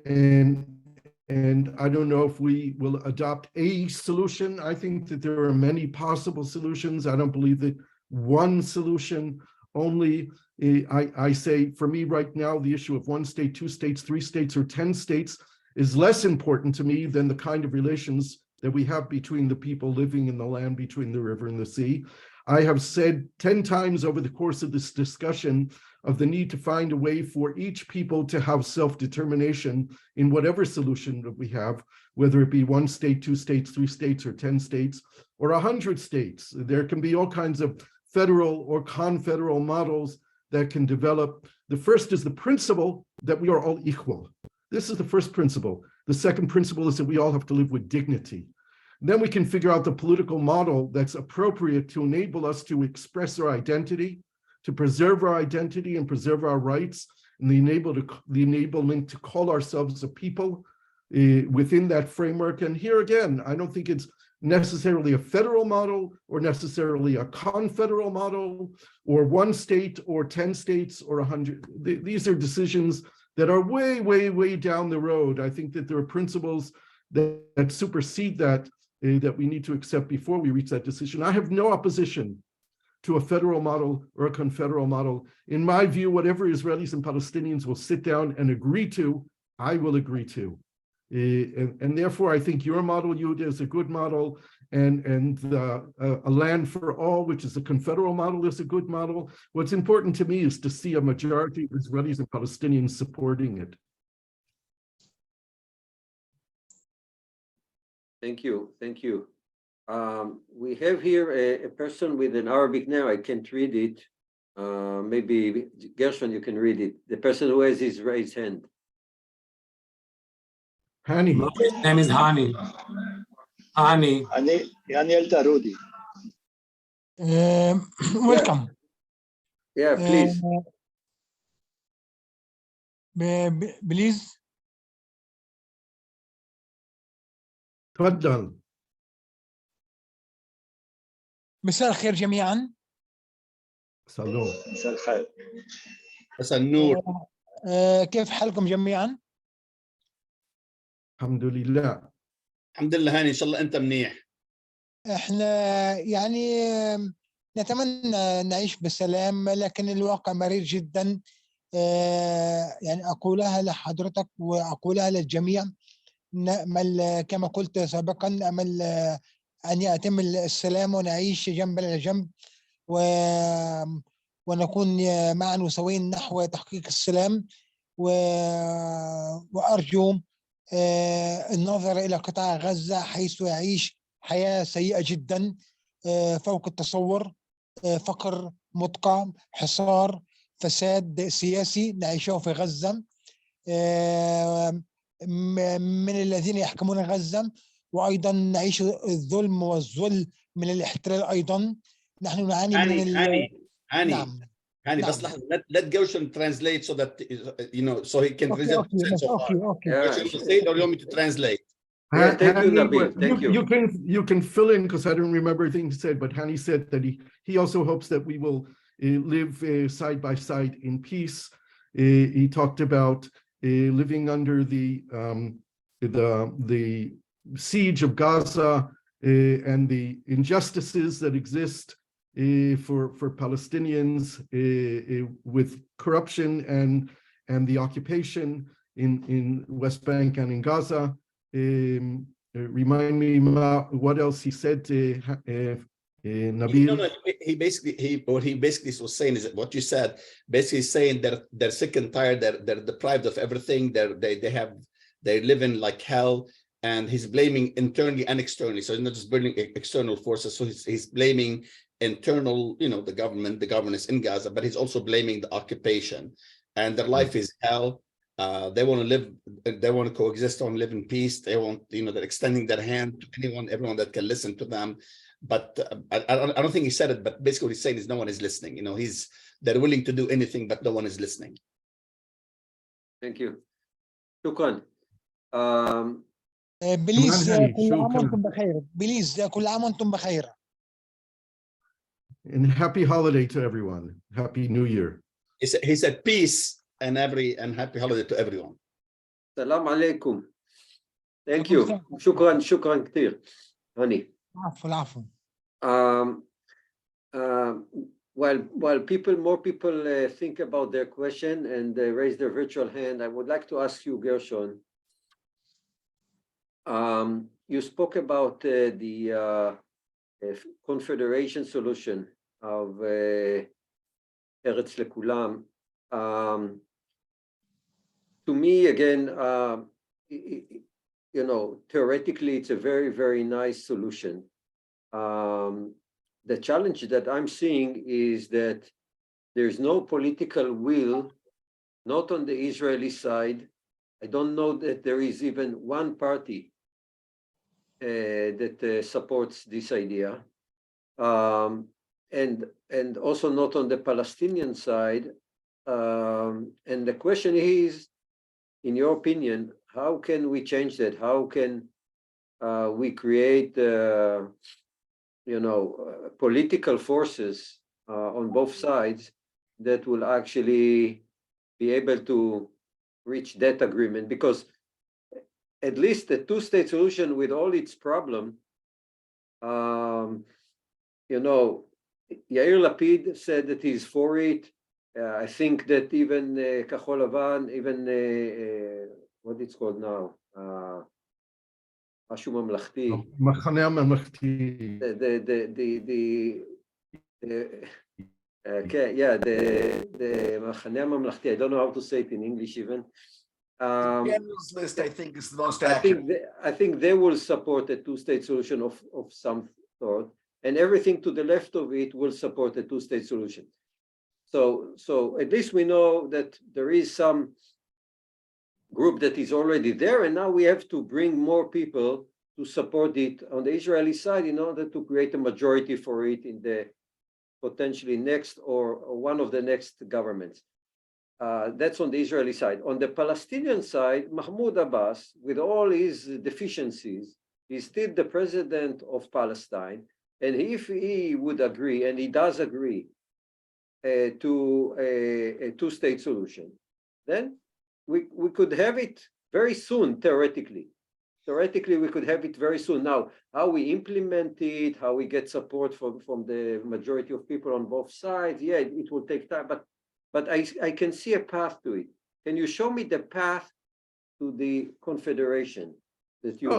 Speaker 2: And I don't know if we will adopt a solution. I think that there are many possible solutions. I don't believe that one solution only. I say, for me right now, the issue of 1 state, 2 states, 3 states, or 10 states is less important to me than the kind of relations that we have between the people living in the land between the river and the sea. I have said 10 times over the course of this discussion of the need to find a way for each people to have self-determination in whatever solution that we have, whether it be 1 state, 2 states, 3 states, or 10 states, or 100 states. There can be all kinds of federal or confederal models that can develop. The first is the principle that we are all equal. This is the first principle. The second principle is that we all have to live with dignity. Then we can figure out the political model that's appropriate to enable us to express our identity, to preserve our identity and preserve our rights, and the enablement to call ourselves a people within that framework. And here again, I don't think it's necessarily a federal model or necessarily a confederal model or 1 state or 10 states or 100. These are decisions that are way, way, way down the road. I think that there are principles that supersede that we need to accept before we reach that decision. I have no opposition to a federal model or a confederal model. In my view, whatever Israelis and Palestinians will sit down and agree to, I will agree to. And therefore, I think your model, Yehuda, is a good model, and a land for all, which is a confederal model, is a good model. What's important to me is to see a majority of Israelis and Palestinians supporting it.
Speaker 1: Thank you. Thank you. We have here a person with an Arabic name. I can't read it. Maybe Gershon, you can read it. The person who has his raised hand.
Speaker 2: Hani.
Speaker 6: His name is Hani. Hani.
Speaker 7: يعني التارودي.
Speaker 8: Welcome.
Speaker 1: Yeah, please.
Speaker 8: Please.
Speaker 2: تفضل.
Speaker 8: مساء الخير جميعا.
Speaker 2: سلام.
Speaker 7: مساء الخير.
Speaker 4: مساء النور.
Speaker 8: كيف حالكم جميعا؟
Speaker 2: الحمد لله.
Speaker 4: الحمد لله هاني، ان شاء الله انت منيح.
Speaker 8: احنا يعني نتمنى نعيش بسلام، لكن الواقع مرير جدا. يعني اقولها لحضرتك واقولها للجميع، نأمل كما قلت سابقا، نأمل ان يتم السلام ونعيش جنبا الى جنب ونكون معا وسويا نحو تحقيق السلام. وأرجو النظر إلى قطاع غزة حيث يعيش حياة سيئة جدا فوق التصور، فقر مدقع، حصار، فساد سياسي نعيشه في غزة من الذين يحكمون غزة، وأيضا نعيش الظلم والذل من الاحتلال أيضا. نحن نعاني من
Speaker 4: نعم. Hani,
Speaker 8: نعم.
Speaker 4: بس لحظة, let Gershon translate so that, so he can present so far. Gershon, you say it or you want me to translate?
Speaker 1: Yeah, thank you, Nabil. Thank you.
Speaker 2: You can fill in because I don't remember everything he said, but Hani said that he also hopes that we will live side by side in peace. He talked about living under the siege of Gaza and the injustices that exist for Palestinians with corruption and the occupation in West Bank and in Gaza. Remind me what else he said, Nabil?
Speaker 4: No, what he basically was saying is that what you said, basically saying that they're sick and tired, they're deprived of everything, they're living like hell, and he's blaming internally and externally. So he's not just blaming external forces. So he's blaming internal, the governance in Gaza, but he's also blaming the occupation, and their life is hell. They want to coexist, want to live in peace. They want, they're extending their hand to everyone that can listen to them. but I don't think he said it, but basically what he's saying is no one is listening. You know, they're willing to do anything, but no one is listening.
Speaker 1: Thank you. Shukran.
Speaker 8: بليز
Speaker 2: كمان هني،
Speaker 8: كل عام
Speaker 2: شكراً.
Speaker 8: وانتم بخير. بليز كل عام وانتم بخير.
Speaker 2: And happy holiday to everyone. Happy New Year.
Speaker 4: He said peace and happy holiday to everyone.
Speaker 1: Salam alaikum. Thank you. Shukran كثير. Honey.
Speaker 8: العفو.
Speaker 1: While more people think about their question and raise their virtual hand, I would like to ask you, Gershon. You spoke about the confederation solution of Eretz Lekulam. To me, again, you know, theoretically, it's a very, very nice solution. The challenge that I'm seeing is that there's no political will, not on the Israeli side. I don't know that there is even one party that supports this idea. And also not on the Palestinian side. And the question is, in your opinion, how can we change that? How can we create, you know, political forces on both sides that will actually be able to reach that agreement? Because at least the two-state solution with all its problem, you know, Yair Lapid said that he's for it. I think that even Kahol Lavan, even what it's called now, משהו ממלכתי.
Speaker 2: מחנה הממלכתי.
Speaker 1: Okay, yeah, the מחנה הממלכתי. I don't know how to say it in English even.
Speaker 9: Daniel's list, I think, is the most accurate.
Speaker 1: I think they will support a two-state solution of some sort, and everything to the left of it will support a two-state solution. So at least we know that there is some group that is already there, and now we have to bring more people to support it on the Israeli side in order to create a majority for it in the potentially next or one of the next governments. That's on the Israeli side. On the Palestinian side, Mahmoud Abbas, with all his deficiencies, is still the president of Palestine. And if he would agree, and he does agree, to a two-state solution, then we could have it very soon, theoretically. Theoretically, we could have it very soon. Now, how we implement it, how we get support from the majority of people on both sides, yeah, it will take time, but I can see a path to it. Can you show me the path to the confederation that you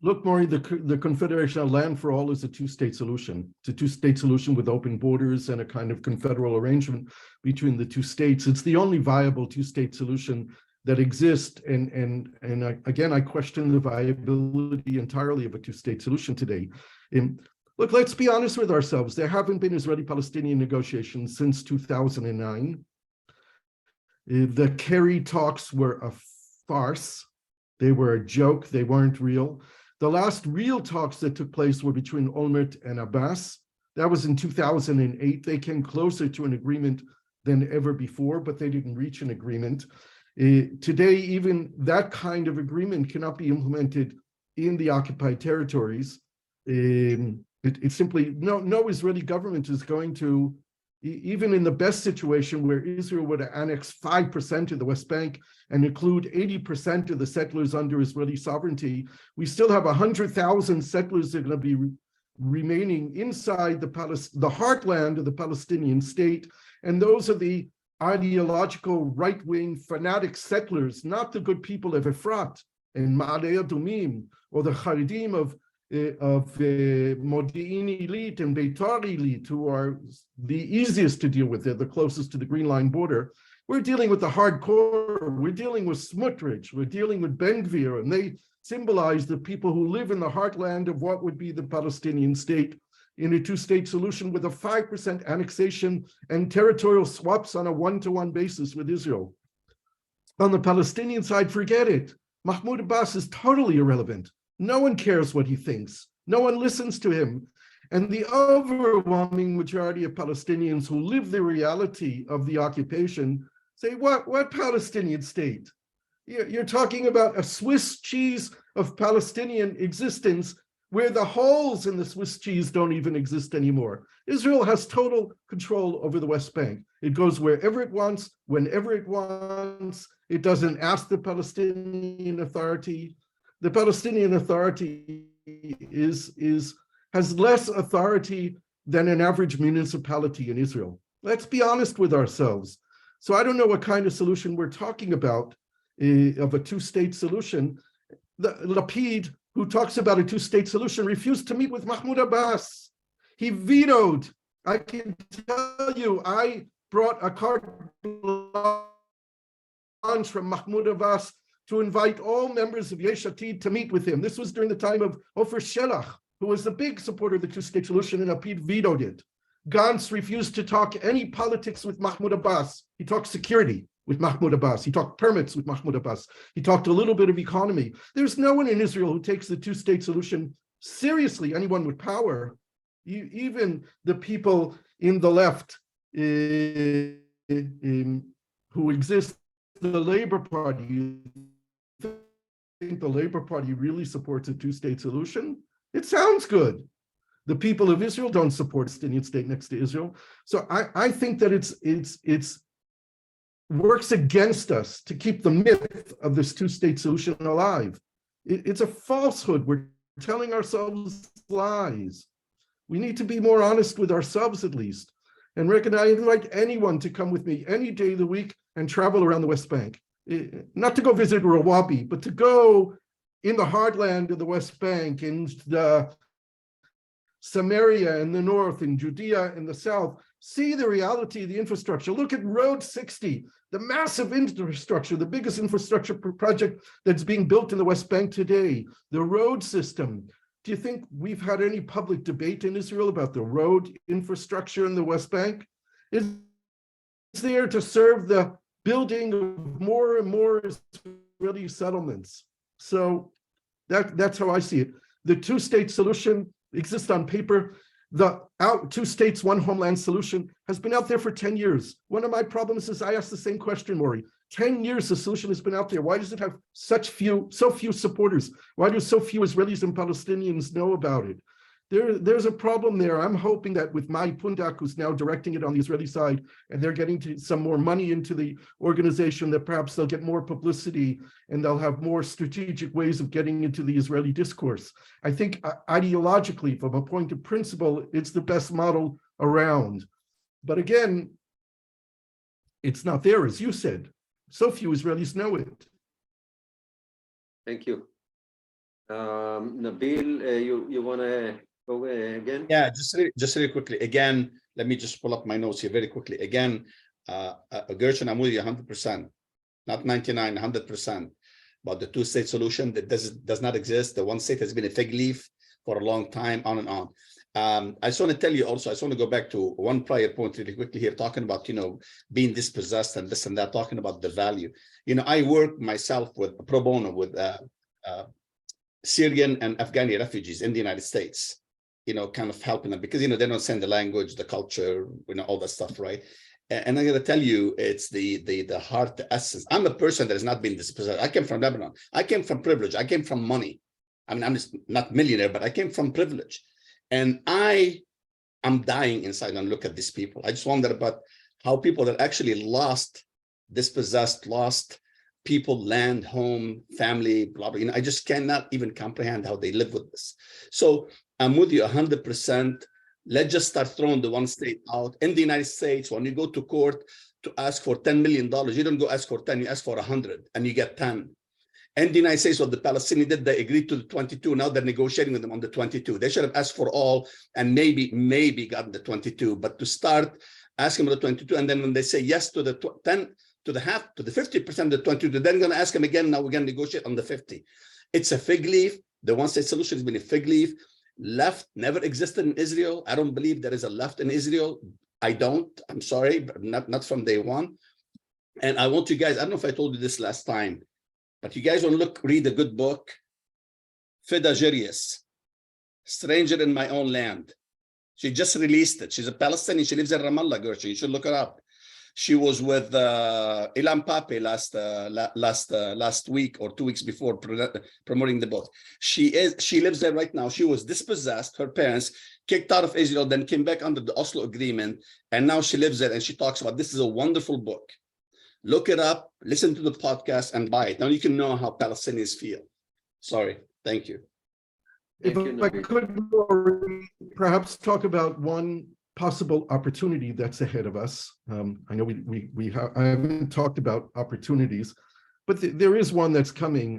Speaker 2: Look, Maury, the Confederation of Land for All is a two-state solution. It's a two-state solution with open borders and a kind of confederal arrangement between the two states. It's the only viable two-state solution that exists. And again, I question the viability entirely of a two-state solution today. Look, let's be honest with ourselves. There haven't been Israeli-Palestinian negotiations since 2009. The Kerry talks were a farce. They were a joke. They weren't real. The last real talks that took place were between Olmert and Abbas. That was in 2008. They came closer to an agreement than ever before, but they didn't reach an agreement. Today, even that kind of agreement cannot be implemented in the occupied territories. It's simply, no Israeli government is going to, even in the best situation where Israel would annex 5% of the West Bank and include 80% of the settlers under Israeli sovereignty, we still have 100,000 settlers that are going to be remaining inside the heartland of the Palestinian state. And those are the ideological right-wing fanatic settlers, not the good people of Efrat and Ma'aleh Adumim or the Haredim of Modi'in elite and Beitar elite, who are the easiest to deal with. They're the closest to the Green Line border. We're dealing with the hardcore. We're dealing with Smutrich. We're dealing with Ben Gvir, and they symbolize the people who live in the heartland of what would be the Palestinian state in a two-state solution with a 5% annexation and territorial swaps on a one-to-one basis with Israel. On the Palestinian side, forget it. Mahmoud Abbas is totally irrelevant. No one cares what he thinks. No one listens to him. And the overwhelming majority of Palestinians who live the reality of the occupation say, what Palestinian state? You're talking about a Swiss cheese of Palestinian existence where the holes in the Swiss cheese don't even exist anymore. Israel has total control over the West Bank. It goes wherever it wants, whenever it wants. It doesn't ask the Palestinian Authority. The Palestinian Authority has less authority than an average municipality in Israel. Let's be honest with ourselves. So I don't know what kind of solution we're talking about of a two-state solution. Lapid, who talks about a two-state solution, refused to meet with Mahmoud Abbas. He vetoed. I can tell you, I brought a carte blanche from Mahmoud Abbas to invite all members of Yesh Atid to meet with him. This was during the time of Ofer Shelach, who was a big supporter of the two-state solution, and Lapid vetoed it. Gantz refused to talk any politics with Mahmoud Abbas. He talked security with Mahmoud Abbas. He talked permits with Mahmoud Abbas. He talked a little bit of economy. There's no one in Israel who takes the two-state solution seriously, anyone with power. Even the people in the left who exist, the Labor Party, I think the Labor Party really supports a two-state solution? It sounds good. The people of Israel don't support a Palestinian state next to Israel. So I think that it's works against us to keep the myth of this two-state solution alive. It's a falsehood. We're telling ourselves lies. We need to be more honest with ourselves, at least, and recognize. I invite anyone to come with me any day of the week and travel around the West Bank. Not to go visit Rawabi, but to go in the heartland of the West Bank, in the Samaria in the north, in Judea in the south. See the reality of the infrastructure. Look at Road 60, the massive infrastructure, the biggest infrastructure project that's being built in the West Bank today, the road system. Do you think we've had any public debate in Israel about the road infrastructure in the West Bank? It's there to serve the building of more and more Israeli settlements. So that's how I see it. The two-state solution exists on paper. The two states, one homeland solution has been out there for 10 years. One of my problems is I asked the same question, Maury. 10 years the solution has been out there. Why does it have so few supporters? Why do so few Israelis and Palestinians know about it? There's a problem there. I'm hoping that with Mai Pundak, who's now directing it on the Israeli side, and they're getting some more money into the organization, that perhaps they'll get more publicity and they'll have more strategic ways of getting into the Israeli discourse. I think ideologically, from a point of principle, it's the best model around. But again, it's not there, as you said. So few Israelis know it.
Speaker 1: Thank you. Nabil, you want to go again?
Speaker 4: Yeah, just really quickly. Again, let me just pull up my notes here very quickly. Again, Gershon, I'm with you 100%, not 99, 100%. About the two-state solution that does not exist. The one state has been a fig leaf for a long time, on and on. I just want to tell you also, I just want to go back to one prior point really quickly here, talking about, being dispossessed and this and that, talking about the value. I work myself with pro bono with Syrian and Afghani refugees in the United States, kind of helping them because, they don't understand the language, the culture, all that stuff, right? And I'm going to tell you, it's the heart, the essence. I'm a person that has not been dispossessed. I came from Lebanon. I came from privilege. I came from money. I mean, I'm just not millionaire, but I came from privilege. And I'm dying inside and look at these people. I just wonder about how people that actually dispossessed, lost people, land, home, family, blah, blah. I just cannot even comprehend how they live with this. So I'm with you 100%. Let's just start throwing the one state out. In the United States, when you go to court to ask for $10 million, you don't go ask for 10, you ask for 100 and you get 10. And the United States, what the Palestinians did, they agreed to the 22. Now they're negotiating with them on the 22. They should have asked for all and maybe gotten the 22. But to start asking for the 22, and then when they say yes to the 10, to the 50% of the 22, they're then going to ask them again. Now we're going to negotiate on the 50. It's a fig leaf. The one-state solution has been a fig leaf. Left never existed in Israel. I don't believe there is a left in Israel. I don't. I'm sorry, but not from day one. And I want you guys, I don't know if I told you this last time, but you guys want to read a good book, Fida Jirius, Stranger in My Own Land. She just released it. She's a Palestinian. She lives in Ramallah, Gershon. You should look her up. She was with Ilan Pape last week or 2 weeks before promoting the book. She lives there right now. She was dispossessed. Her parents kicked out of Israel, then came back under the Oslo Agreement, and now she lives there. And she talks about this is a wonderful book. Look it up, listen to the podcast, and buy it. Now you can know how Palestinians feel. Sorry, thank you.
Speaker 2: If I could perhaps talk about one possible opportunity that's ahead of us. I know I haven't talked about opportunities, but there is one that's coming.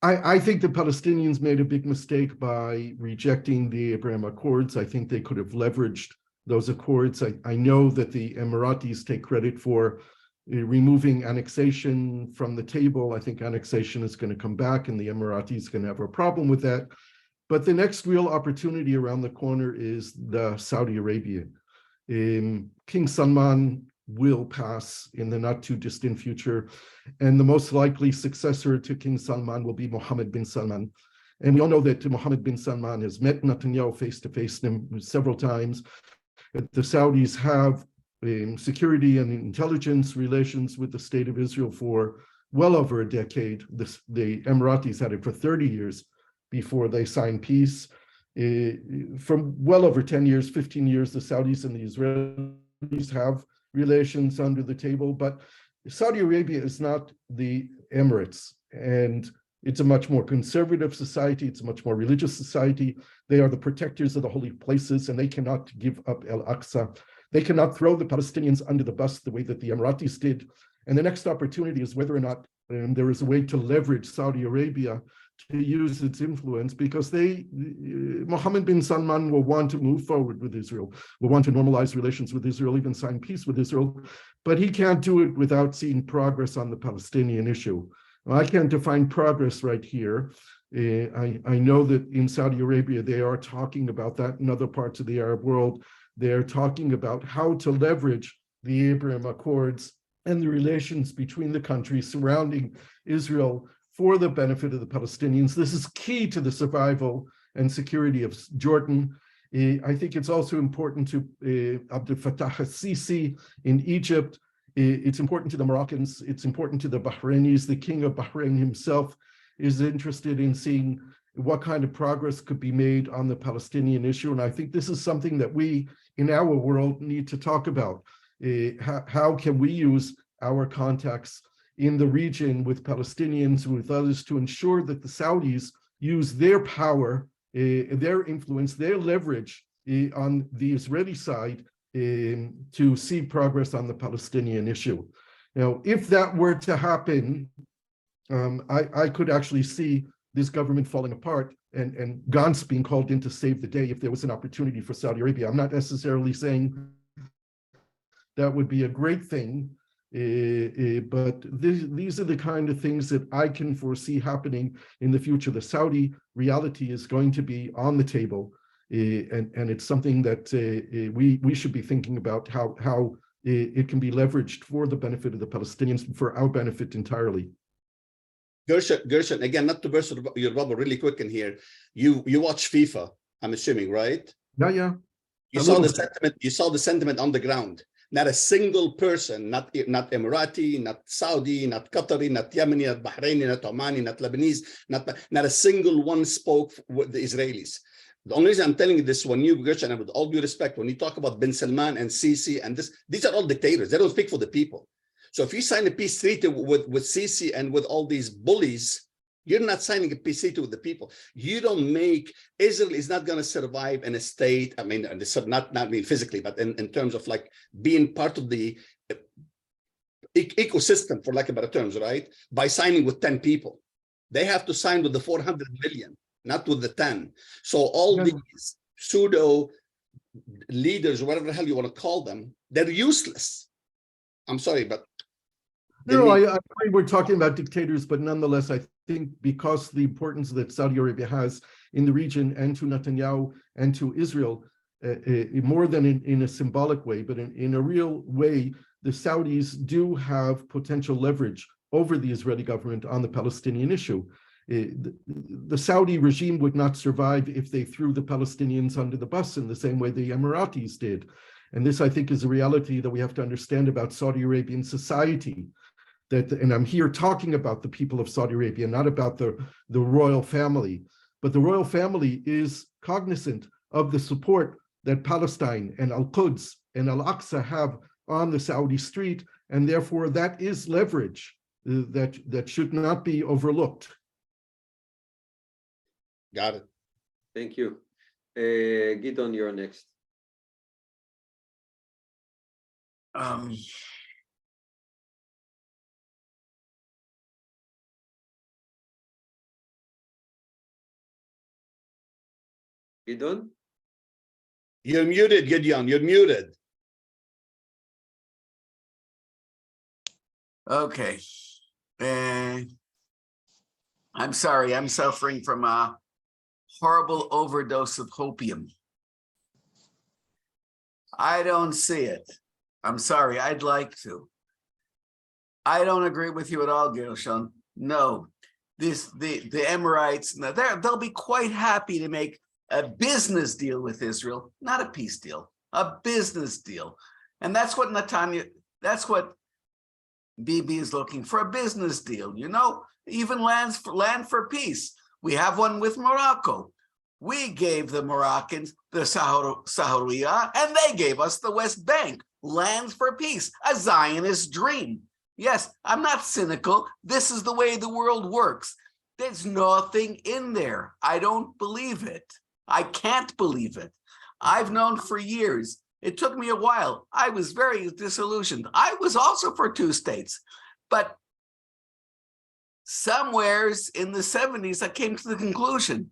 Speaker 2: I think the Palestinians made a big mistake by rejecting the Abraham Accords. I think they could have leveraged those accords. I know that the Emiratis take credit for removing annexation from the table. I think annexation is going to come back and the Emiratis are going to have a problem with that. But the next real opportunity around the corner is the Saudi Arabia. King Salman will pass in the not too distant future, and the most likely successor to King Salman will be Mohammed bin Salman. And we all know that Mohammed bin Salman has met Netanyahu face to face several times. The Saudis have security and intelligence relations with the state of Israel for well over a decade. The Emiratis had it for 30 years before they signed peace. From well over 10 years, 15 years, the Saudis and the Israelis have relations under the table, but Saudi Arabia is not the Emirates, and it's a much more conservative society. It's a much more religious society. They are the protectors of the holy places, and they cannot give up Al-Aqsa. They cannot throw the Palestinians under the bus the way that the Emiratis did. And the next opportunity is whether or not there is a way to leverage Saudi Arabia to use its influence, because Mohammed bin Salman will want to move forward with Israel, will want to normalize relations with Israel, even sign peace with Israel, but he can't do it without seeing progress on the Palestinian issue. Well, I can't define progress right here. I know that in Saudi Arabia, they are talking about that. In other parts of the Arab world, they're talking about how to leverage the Abraham Accords and the relations between the countries surrounding Israel for the benefit of the Palestinians. This is key to the survival and security of Jordan. I think it's also important to Abdel Fattah al-Sisi in Egypt. It's important to the Moroccans. It's important to the Bahrainis. The king of Bahrain himself is interested in seeing what kind of progress could be made on the Palestinian issue. And I think this is something that we in our world need to talk about. How can we use our contacts in the region with Palestinians, with others, to ensure that the Saudis use their power, their influence, their leverage on the Israeli side to see progress on the Palestinian issue. Now, if that were to happen, I could actually see this government falling apart and Gantz being called in to save the day if there was an opportunity for Saudi Arabia. I'm not necessarily saying that would be a great thing, but these are the kind of things that I can foresee happening in the future. The Saudi reality is going to be on the table, and it's something that we should be thinking about how it can be leveraged for the benefit of the Palestinians and for our benefit entirely.
Speaker 4: Gershon, again, not to burst your bubble really quick in here. You watch FIFA, I'm assuming, right?
Speaker 2: Yeah.
Speaker 4: You saw the sentiment. You saw the sentiment on the ground. Not a single person, not Emirati, not Saudi, not Qatari, not Yemeni, not Bahraini, not Omani, not Lebanese, not a single one spoke with the Israelis. The only reason I'm telling you this, when you, Gershon, and with all due respect, when you talk about bin Salman and Sisi and this, these are all dictators. They don't speak for the people. So if you sign a peace treaty with Sisi and with all these bullies, you're not signing a peace treaty with the people. You don't make, Israel is not going to survive in a state, I mean, not physically, but in terms of like being part of the ecosystem, for lack of better terms, right? By signing with 10 people. They have to sign with the 400 million, not with the 10. So all these pseudo leaders, whatever the hell you want to call them, they're useless. I'm sorry, but
Speaker 2: no, I agree we're talking about dictators, but nonetheless, I think because the importance that Saudi Arabia has in the region and to Netanyahu and to Israel, more than in a symbolic way, but in a real way, the Saudis do have potential leverage over the Israeli government on the Palestinian issue. the Saudi regime would not survive if they threw the Palestinians under the bus in the same way the Emiratis did. And this, I think, is a reality that we have to understand about Saudi Arabian society. And I'm here talking about the people of Saudi Arabia, not about the royal family. But the royal family is cognizant of the support that Palestine and Al-Quds and Al-Aqsa have on the Saudi street, and therefore that is leverage that should not be overlooked.
Speaker 4: Got it.
Speaker 1: Thank you. Gideon, you're next. Gideon?
Speaker 4: You're muted, Gideon. You're muted.
Speaker 9: Okay. I'm sorry, I'm suffering from a horrible overdose of opium. I don't see it. I'm sorry, I'd like to. I don't agree with you at all, Gershon. No, the Emirates, they'll be quite happy to make a business deal with Israel, not a peace deal, a business deal. And that's what that's what Bibi is looking for, a business deal, you know, even land for peace. We have one with Morocco. We gave the Moroccans the Sahariya, and they gave us the West Bank. Lands for peace, a Zionist dream. Yes, I'm not cynical. This is the way the world works. There's nothing in there. I don't believe it. I can't believe it. I've known for years. It took me a while. I was very disillusioned. I was also for two states, but somewheres in the 70s, I came to the conclusion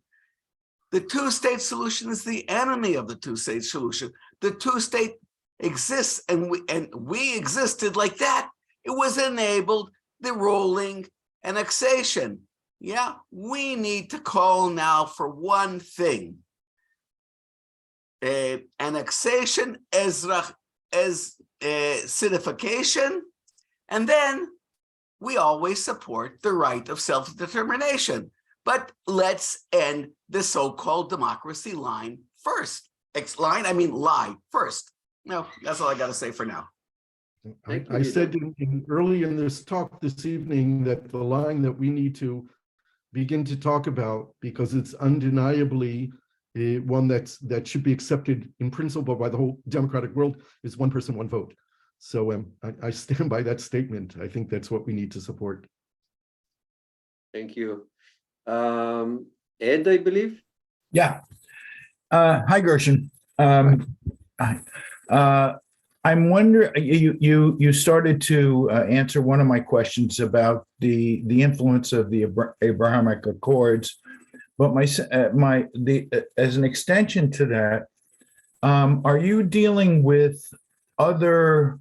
Speaker 9: the two-state solution is the enemy of the two-state solution. The two-state exists, and we existed like that. It was enabled the rolling annexation. Yeah, we need to call now for one thing. Annexation, acidification, and then we always support the right of self-determination. But let's end the so-called democracy line first. Lie first. No, that's all I got to say for now.
Speaker 2: I said early in this talk this evening that the line that we need to begin to talk about, because it's undeniably one that should be accepted in principle by the whole democratic world, is one person, one vote. So I stand by that statement. I think that's what we need to support.
Speaker 1: Thank you. Ed, I believe.
Speaker 10: Yeah. Hi, Gershon. I'm wondering, you started to answer one of my questions about the influence of the Abrahamic Accords, but as an extension to that, are you dealing with other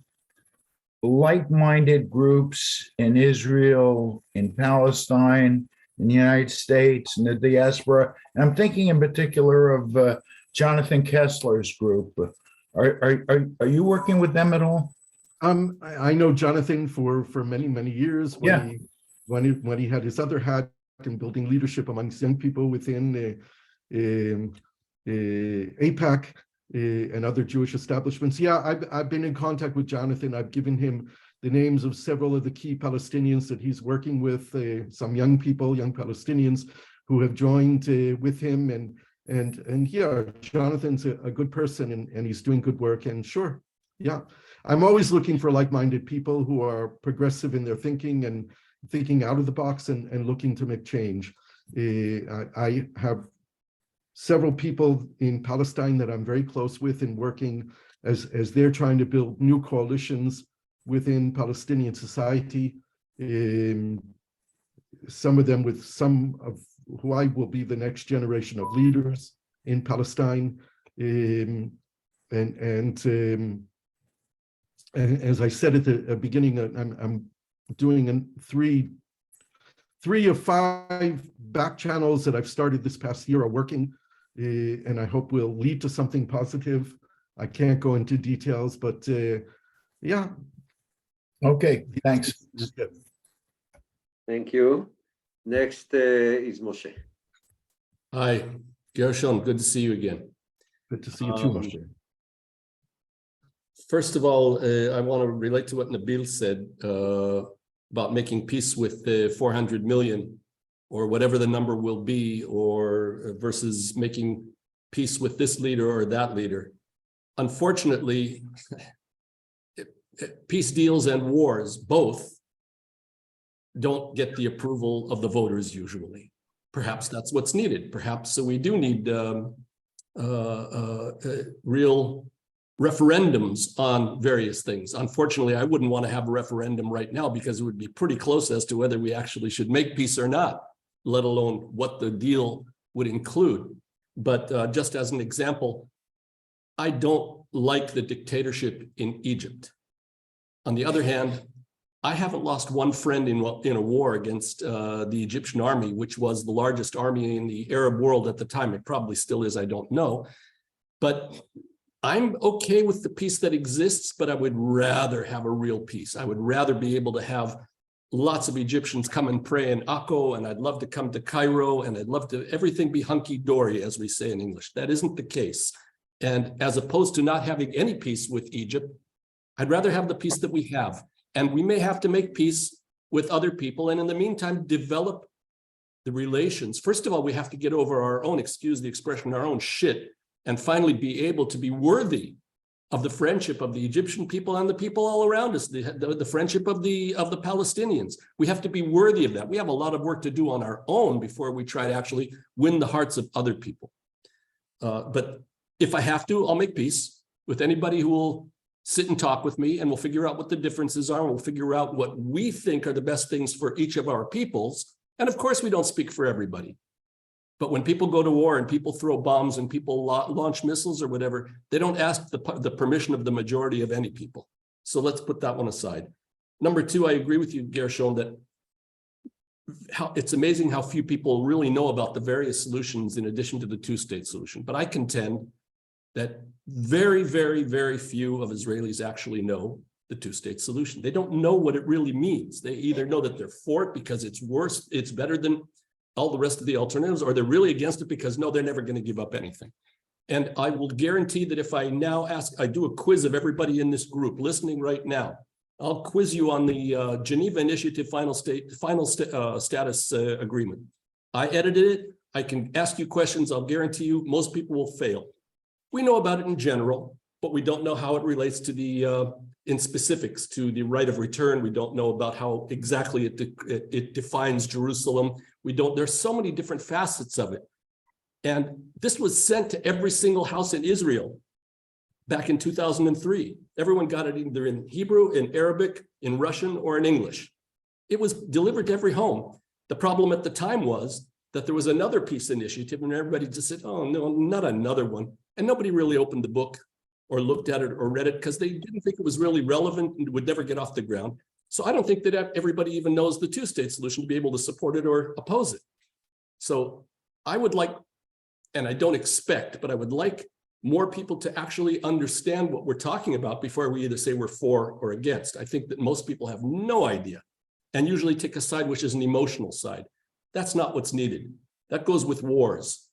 Speaker 10: like-minded groups in Israel, in Palestine, in the United States, in the diaspora? And I'm thinking in particular of Jonathan Kessler's group. Are you working with them at all?
Speaker 2: I know Jonathan for many years when he had his other hat in building leadership amongst young people within AIPAC and other Jewish establishments. Yeah, I've been in contact with Jonathan. I've given him the names of several of the key Palestinians that he's working with, some young people, young Palestinians who have joined with him. And yeah, Jonathan's a good person and he's doing good work. And sure, yeah, I'm always looking for like-minded people who are progressive in their thinking and thinking out of the box and looking to make change. I have several people in Palestine that I'm very close with and working as they're trying to build new coalitions within Palestinian society. Some of them with some of who I will be the next generation of leaders in Palestine. And as I said at the beginning, I'm doing three of 5 back channels that I've started this past year are working, and I hope will lead to something positive. I can't go into details, but yeah.
Speaker 10: Okay, thanks.
Speaker 1: Thank you. Next is Moshe.
Speaker 11: Hi, Gershon, good to see you again.
Speaker 2: Good to see you too, Moshe.
Speaker 11: First of all, I want to relate to what Nabil said about making peace with 400 million or whatever the number will be, or versus making peace with this leader or that leader. Unfortunately, peace deals and wars both don't get the approval of the voters usually. Perhaps that's what's needed. Perhaps we do need real referendums on various things. Unfortunately, I wouldn't want to have a referendum right now because it would be pretty close as to whether we actually should make peace or not, let alone what the deal would include. But just as an example, I don't like the dictatorship in Egypt. On the other hand, I haven't lost one friend in a war against the Egyptian army, which was the largest army in the Arab world at the time. It probably still is, I don't know. But I'm okay with the peace that exists, but I would rather have a real peace. I would rather be able to have lots of Egyptians come and pray in Akko, and I'd love to come to Cairo, and I'd love to everything be hunky-dory, as we say in English. That isn't the case. And as opposed to not having any peace with Egypt, I'd rather have the peace that we have. And we may have to make peace with other people, and in the meantime, develop the relations. First of all, we have to get over our own, excuse the expression, our own shit, and finally be able to be worthy of the friendship of the Egyptian people and the people all around us, the friendship of the Palestinians. We have to be worthy of that. We have a lot of work to do on our own before we try to actually win the hearts of other people. But if I have to, I'll make peace with anybody who will sit and talk with me, and we'll figure out what the differences are, and we'll figure out what we think are the best things for each of our peoples. And of course, we don't speak for everybody. But when people go to war and people throw bombs and people launch missiles or whatever, they don't ask the permission of the majority of any people. So let's put that one aside. Number two, I agree with you, Gershon, that it's amazing how few people really know about the various solutions in addition to the two-state solution. But I contend that very, very, very few of Israelis actually know the two-state solution. They don't know what it really means. They either know that they're for it because it's worse, it's better than all the rest of the alternatives, or they're really against it because no, they're never going to give up anything. And I will guarantee that if I now I do a quiz of everybody in this group listening right now, I'll quiz you on the Geneva Initiative final status agreement. I edited it. I can ask you questions. I'll guarantee you most people will fail. We know about it in general, but we don't know how it relates to the, in specifics, to the right of return. We don't know about how exactly it defines Jerusalem. There's so many different facets of it. And this was sent to every single house in Israel back in 2003. Everyone got it either in Hebrew, in Arabic, in Russian, or in English. It was delivered to every home. The problem at the time was that there was another peace initiative, and everybody just said, oh, no, not another one. And nobody really opened the book or looked at it or read it because they didn't think it was really relevant and would never get off the ground. So I don't think that everybody even knows the two-state solution to be able to support it or oppose it. So I would like, and I don't expect, but I would like more people to actually understand what we're talking about before we either say we're for or against. I think that most people have no idea and usually take a side which is an emotional side. That's not what's needed. That goes with wars.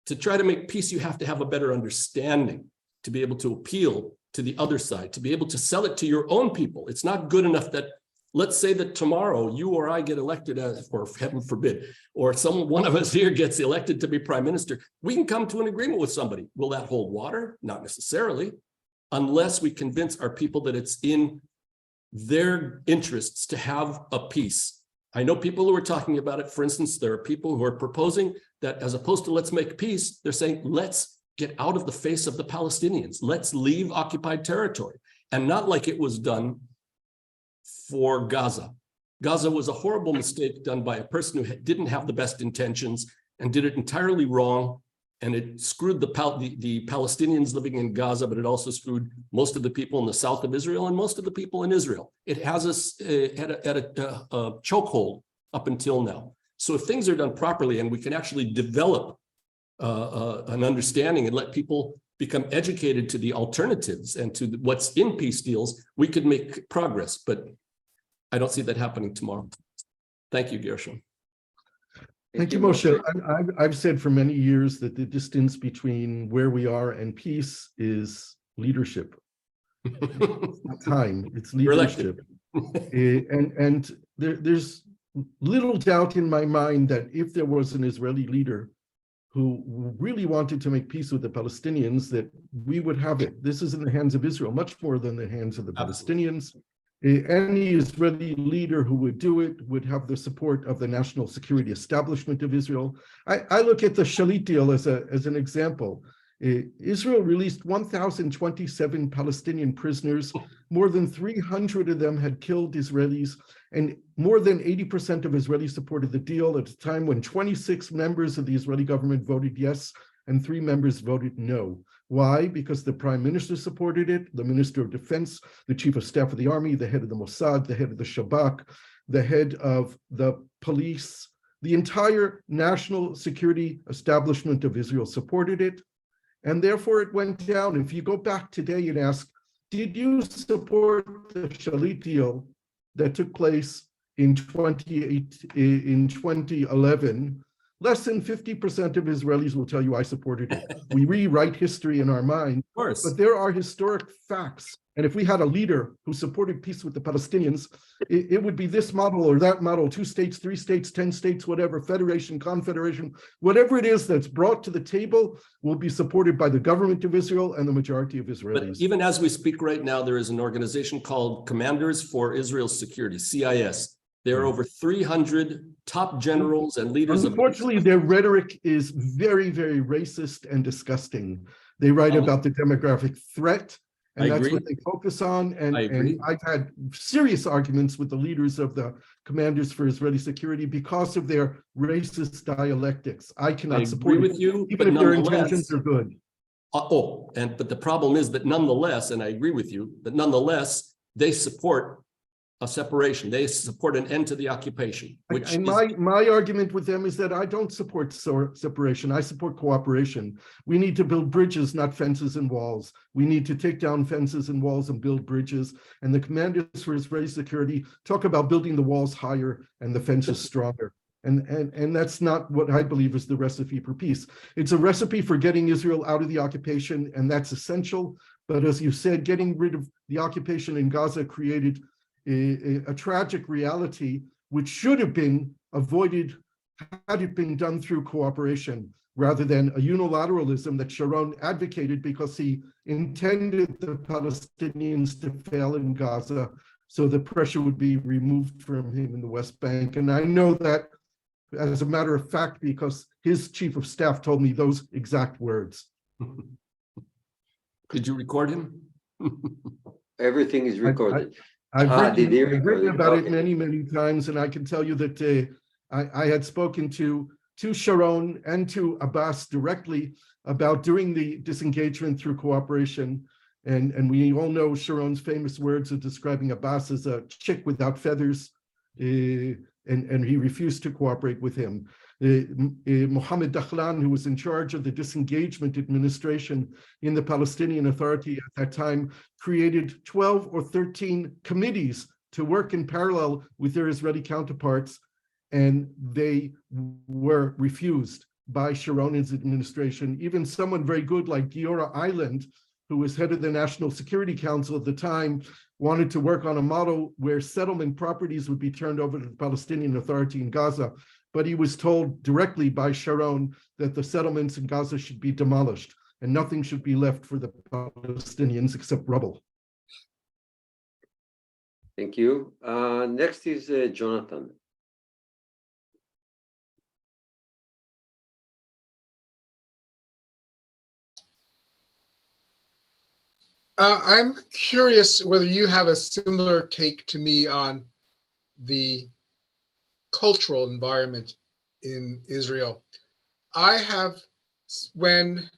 Speaker 11: To try to make peace, you have to have a better understanding to be able to appeal to the other side, to be able to sell it to your own people. It's not good enough that, let's say that tomorrow you or I get elected as, or heaven forbid, or one of us here gets elected to be prime minister. We can come to an agreement with somebody. Will that hold water? Not necessarily, unless we convince our people that it's in their interests to have a peace. I know people who are talking about it. For instance, there are people who are proposing that as opposed to let's make peace, they're saying, let's get out of the face of the Palestinians. Let's leave occupied territory. And not like it was done for Gaza. Gaza was a horrible mistake done by a person who didn't have the best intentions and did it entirely wrong. And it screwed the Palestinians living in Gaza, but it also screwed most of the people in the south of Israel and most of the people in Israel. It has us at a chokehold up until now. So if things are done properly and we can actually develop an understanding and let people become educated to the alternatives and to what's in peace deals, we could make progress. But I don't see that happening tomorrow. Thank you, Gershon.
Speaker 2: Thank you, Moshe. I've said for many years that the distance between where we are and peace is leadership. It's not time, it's leadership. And there's little doubt in my mind that if there was an Israeli leader who really wanted to make peace with the Palestinians, that we would have it. This is in the hands of Israel, much more than the hands of the Palestinians. Any Israeli leader who would do it would have the support of the national security establishment of Israel. I look at the Shalit deal as an example. Israel released 1,027 Palestinian prisoners. More than 300 of them had killed Israelis, and more than 80% of Israelis supported the deal at a time when 26 members of the Israeli government voted yes and 3 members voted no. Why? Because the prime minister supported it, the minister of defense, the chief of staff of the army, the head of the Mossad, the head of the Shabak, the head of the police, the entire national security establishment of Israel supported it. And therefore it went down. If you go back today and ask, did you support the Shalit deal that took place in 2011? Less than 50% of Israelis will tell you I supported it. We rewrite history in our mind, but there are historic facts. And if we had a leader who supported peace with the Palestinians, it would be this model or that model, 2 states, 3 states, 10 states, whatever, federation, confederation, whatever it is that's brought to the table will be supported by the government of Israel and the majority of Israelis.
Speaker 11: But even as we speak right now, there is an organization called Commanders for Israel's Security, CIS. There are over 300 top generals and leaders.
Speaker 2: Unfortunately, their rhetoric is very, very racist and disgusting. They write about the demographic threat, and that's what they focus on. And I've had serious arguments with the leaders of the Commanders for Israeli Security because of their racist dialectics. I cannot support
Speaker 11: with you,
Speaker 2: even if their intentions are good.
Speaker 11: But the problem is that nonetheless, and I agree with you, but nonetheless, they support a separation. They support an end to the occupation.
Speaker 2: My argument with them is that I don't support separation. I support cooperation. We need to build bridges, not fences and walls. We need to take down fences and walls and build bridges. And the Commanders for Israeli Security talk about building the walls higher and the fences stronger. And that's not what I believe is the recipe for peace. It's a recipe for getting Israel out of the occupation, and that's essential. But as you said, getting rid of the occupation in Gaza created a tragic reality which should have been avoided had it been done through cooperation rather than a unilateralism that Sharon advocated because he intended the Palestinians to fail in Gaza so the pressure would be removed from him in the West Bank. And I know that as a matter of fact because his chief of staff told me those exact words.
Speaker 11: Did you record him?
Speaker 1: Everything is recorded.
Speaker 2: I've written about it many, many times, and I can tell you that I had spoken to Sharon and to Abbas directly about doing the disengagement through cooperation. And we all know Sharon's famous words of describing Abbas as a chick without feathers, and he refused to cooperate with him. Mohammed Dakhlan, who was in charge of the disengagement administration in the Palestinian Authority at that time, created 12 or 13 committees to work in parallel with their Israeli counterparts, and they were refused by Sharon's administration. Even someone very good like Giora Island, who was head of the National Security Council at the time, wanted to work on a model where settlement properties would be turned over to the Palestinian Authority in Gaza. But he was told directly by Sharon that the settlements in Gaza should be demolished and nothing should be left for the Palestinians except rubble.
Speaker 1: Thank you. Next is Jonathan.
Speaker 12: I'm curious whether you have a similar take to me on the cultural environment in Israel. I have, when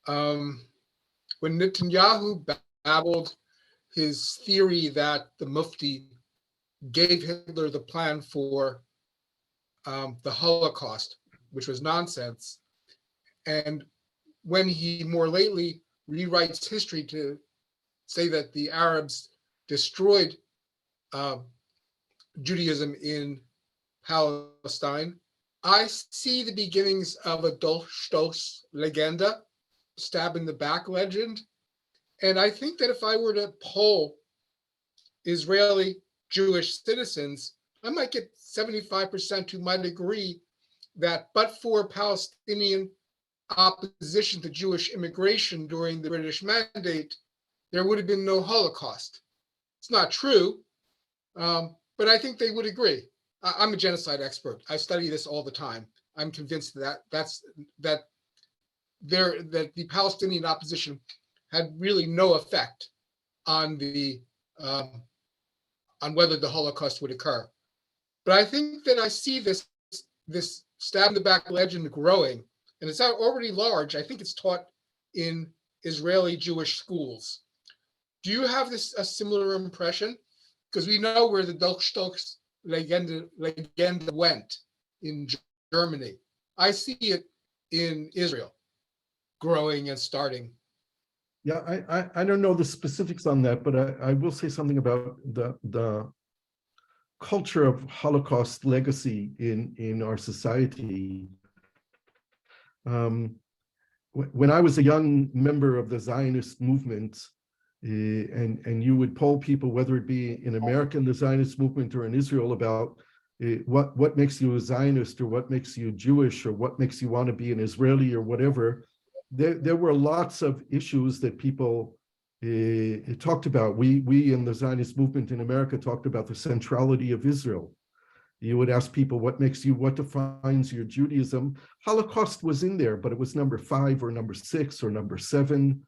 Speaker 12: Netanyahu babbled his theory that the Mufti gave Hitler the plan for the Holocaust, which was nonsense, and when he more lately rewrites history to say that the Arabs destroyed Judaism in Palestine, I see the beginnings of a Dolchstoß Legende, stab in the back legend. And I think that if I were to poll Israeli Jewish citizens, I might get 75% who might agree that but for Palestinian opposition to Jewish immigration during the British Mandate, there would have been no Holocaust. It's not true, but I think they would agree. I'm a genocide expert. I study this all the time. I'm convinced that that the Palestinian opposition had really no effect on the on whether the Holocaust would occur. But I think that I see this stab in the back legend growing, and it's already large. I think it's taught in Israeli Jewish schools. Do you have a similar impression? Because we know where the Dolchstoß Legende went in Germany. I see it in Israel growing and starting.
Speaker 2: Yeah, I don't know the specifics on that, but I will say something about the culture of Holocaust legacy in our society. When I was a young member of the Zionist movement, and you would poll people, whether it be in America in the Zionist movement or in Israel, about what makes you a Zionist or what makes you Jewish or what makes you want to be an Israeli or whatever, there were lots of issues that people talked about. We in the Zionist movement in America talked about the centrality of Israel. You would ask people, what defines your Judaism? Holocaust was in there, but it was number 5 or number 6 or number 7.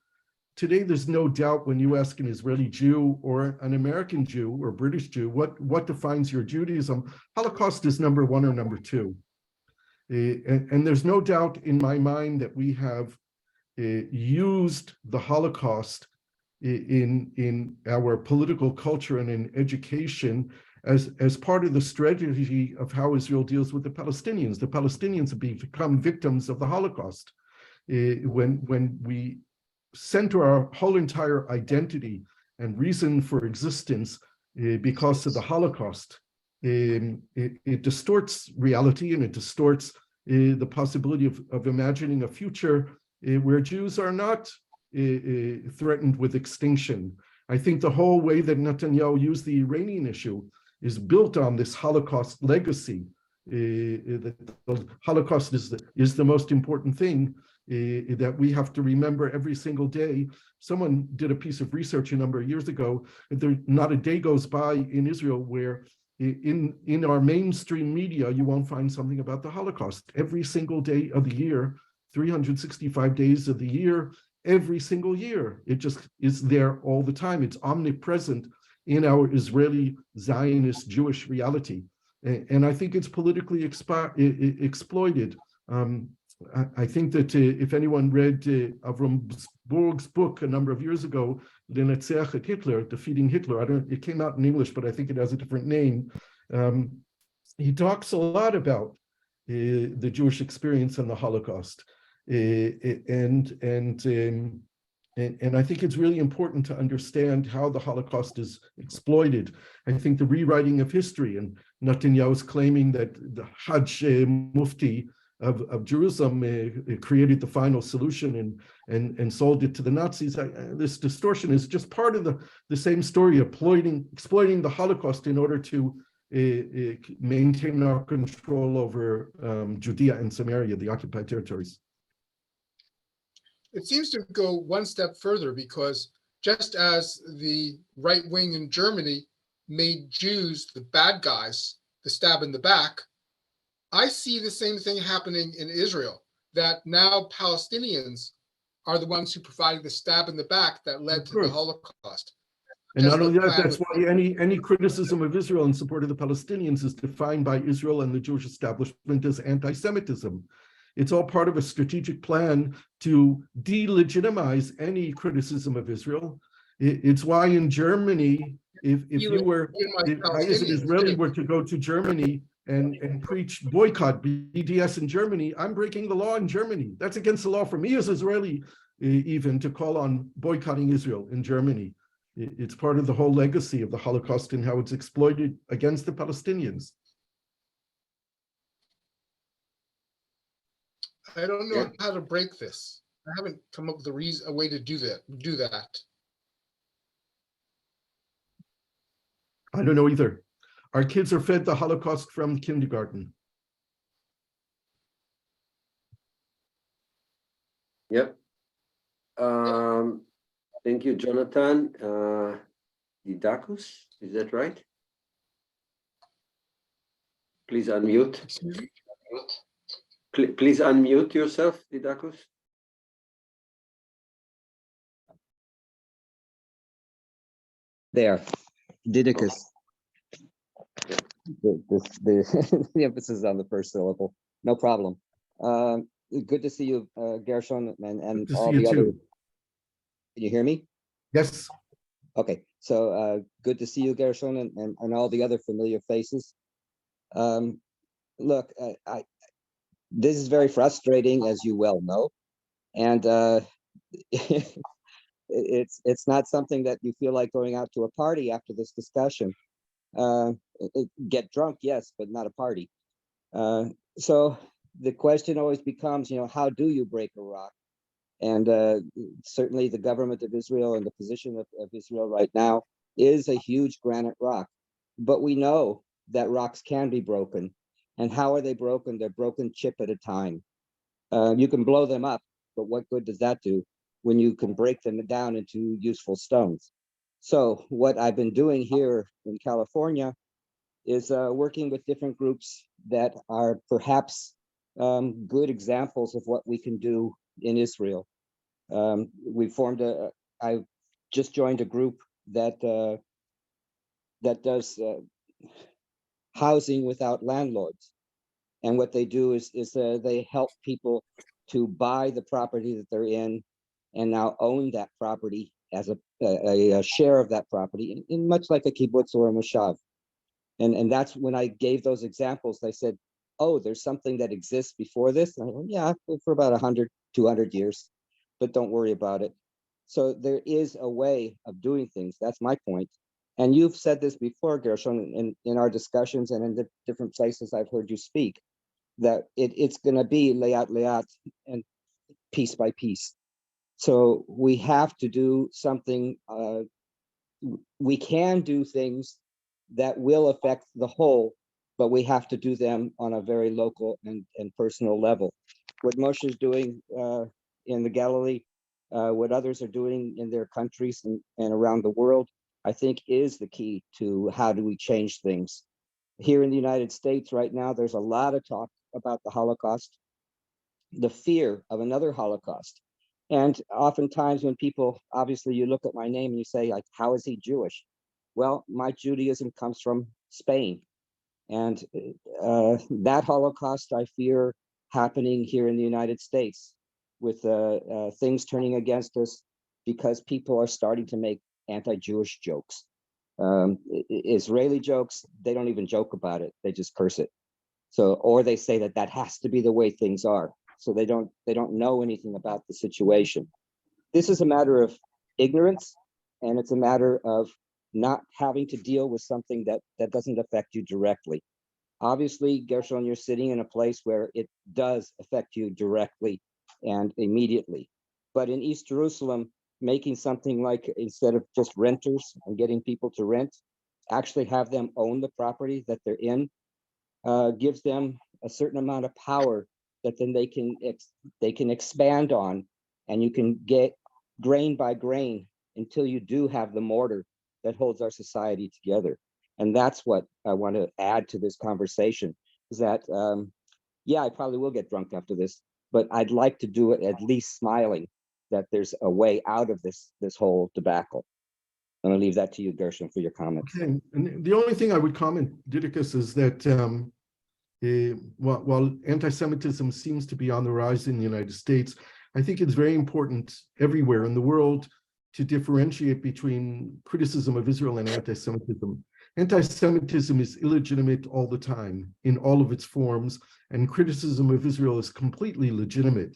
Speaker 2: Today, there's no doubt when you ask an Israeli Jew or an American Jew or British Jew, what defines your Judaism? Holocaust is number 1 or number 2. And there's no doubt in my mind that we have used the Holocaust in our political culture and in education as part of the strategy of how Israel deals with the Palestinians. The Palestinians have become victims of the Holocaust. When we center our whole entire identity and reason for existence because of the Holocaust, it distorts reality, and it distorts the possibility of imagining a future where Jews are not threatened with extinction. I think the whole way that Netanyahu used the Iranian issue is built on this Holocaust legacy. The Holocaust is the most important thing that we have to remember every single day. Someone did a piece of research a number of years ago. Not a day goes by in Israel where in our mainstream media, you won't find something about the Holocaust. Every single day of the year, 365 days of the year, every single year. It just is there all the time. It's omnipresent in our Israeli Zionist Jewish reality. And I think it's politically exploited. I think that if anyone read Avram Burg's book a number of years ago, Lenetzeach et Hitler, Defeating Hitler, it came out in English, but I think it has a different name. He talks a lot about the Jewish experience and the Holocaust. And I think it's really important to understand how the Holocaust is exploited. I think the rewriting of history, and Netanyahu is claiming that the Hajj Mufti of Jerusalem created the final solution and sold it to the Nazis. This distortion is just part of the same story, exploiting the Holocaust in order to maintain our control over Judea and Samaria, the occupied territories.
Speaker 12: It seems to go one step further, because just as the right wing in Germany made Jews the bad guys, the stab in the back, I see the same thing happening in Israel, that now Palestinians are the ones who provided the stab in the back that led to the Holocaust.
Speaker 2: And not only that, that's why any criticism of Israel in support of the Palestinians is defined by Israel and the Jewish establishment as anti-Semitism. It's all part of a strategic plan to delegitimize any criticism of Israel. It's why in Germany, if I as an Israeli were to go to Germany and preach boycott BDS in Germany, I'm breaking the law in Germany. That's against the law for me as Israeli, even to call on boycotting Israel in Germany. It's part of the whole legacy of the Holocaust and how it's exploited against the Palestinians.
Speaker 12: I don't know how to break this. I haven't come up with a way to do that.
Speaker 2: I don't know either. Our kids are fed the Holocaust from kindergarten.
Speaker 1: Yep. Thank you, Jonathan. Didakos, is that right? Please unmute.
Speaker 12: Excuse me?
Speaker 1: Please unmute yourself, Didakos.
Speaker 13: There, Didicus. The emphasis is on the first syllable. No problem. Good to see you, Gershon, and all the other. Can you hear me?
Speaker 2: Yes.
Speaker 13: Okay, so good to see you, Gershon, and all the other familiar faces. Look, this is very frustrating, as you well know, and it's not something that you feel like going out to a party after this discussion. Get drunk, yes, but not a party. So the question always becomes, how do you break a rock? And certainly the government of Israel and the position of Israel right now is a huge granite rock. But we know that rocks can be broken. And how are they broken? They're broken chip at a time. You can blow them up, but what good does that do when you can break them down into useful stones? So what I've been doing here in California is working with different groups that are perhaps good examples of what we can do in Israel. We formed I just joined a group that does housing without landlords. And what they do is they help people to buy the property that they're in and now own that property as a share of that property, in much like a kibbutz or a moshav. And that's when I gave those examples. They said, oh, there's something that exists before this. And I went, yeah, for about 100, 200 years, but don't worry about it. So there is a way of doing things. That's my point. And you've said this before, Gershon, in our discussions and in the different places I've heard you speak, that it's going to be layat and piece by piece. So we have to do something. We can do things that will affect the whole, but we have to do them on a very local and personal level. What Moshe is doing in the Galilee, what others are doing in their countries and around the world, I think is the key to how do we change things. Here in the United States right now, there's a lot of talk about the Holocaust, the fear of another Holocaust. And oftentimes when people, obviously you look at my name and you say, like, how is he Jewish? Well, my Judaism comes from Spain. And that Holocaust, I fear, happening here in the United States with things turning against us because people are starting to make anti-Jewish jokes. Israeli jokes, they don't even joke about it. They just curse it. So, or they say that has to be the way things are. So they don't know anything about the situation. This is a matter of ignorance, and it's a matter of not having to deal with something that doesn't affect you directly. Obviously, Gershon, you're sitting in a place where it does affect you directly and immediately. But in East Jerusalem, making something like, instead of just renters and getting people to rent, actually have them own the property that they're in, gives them a certain amount of power that then they can expand on, and you can get grain by grain until you do have the mortar that holds our society together. And that's what I want to add to this conversation, is that, yeah, I probably will get drunk after this, but I'd like to do it at least smiling that there's a way out of this whole debacle. I'm going to leave that to you, Gershon, for your comments.
Speaker 2: Okay, and the only thing I would comment, Didicus, is that while anti-Semitism seems to be on the rise in the United States, I think it's very important everywhere in the world to differentiate between criticism of Israel and anti-Semitism. Anti-Semitism is illegitimate all the time in all of its forms, and criticism of Israel is completely legitimate.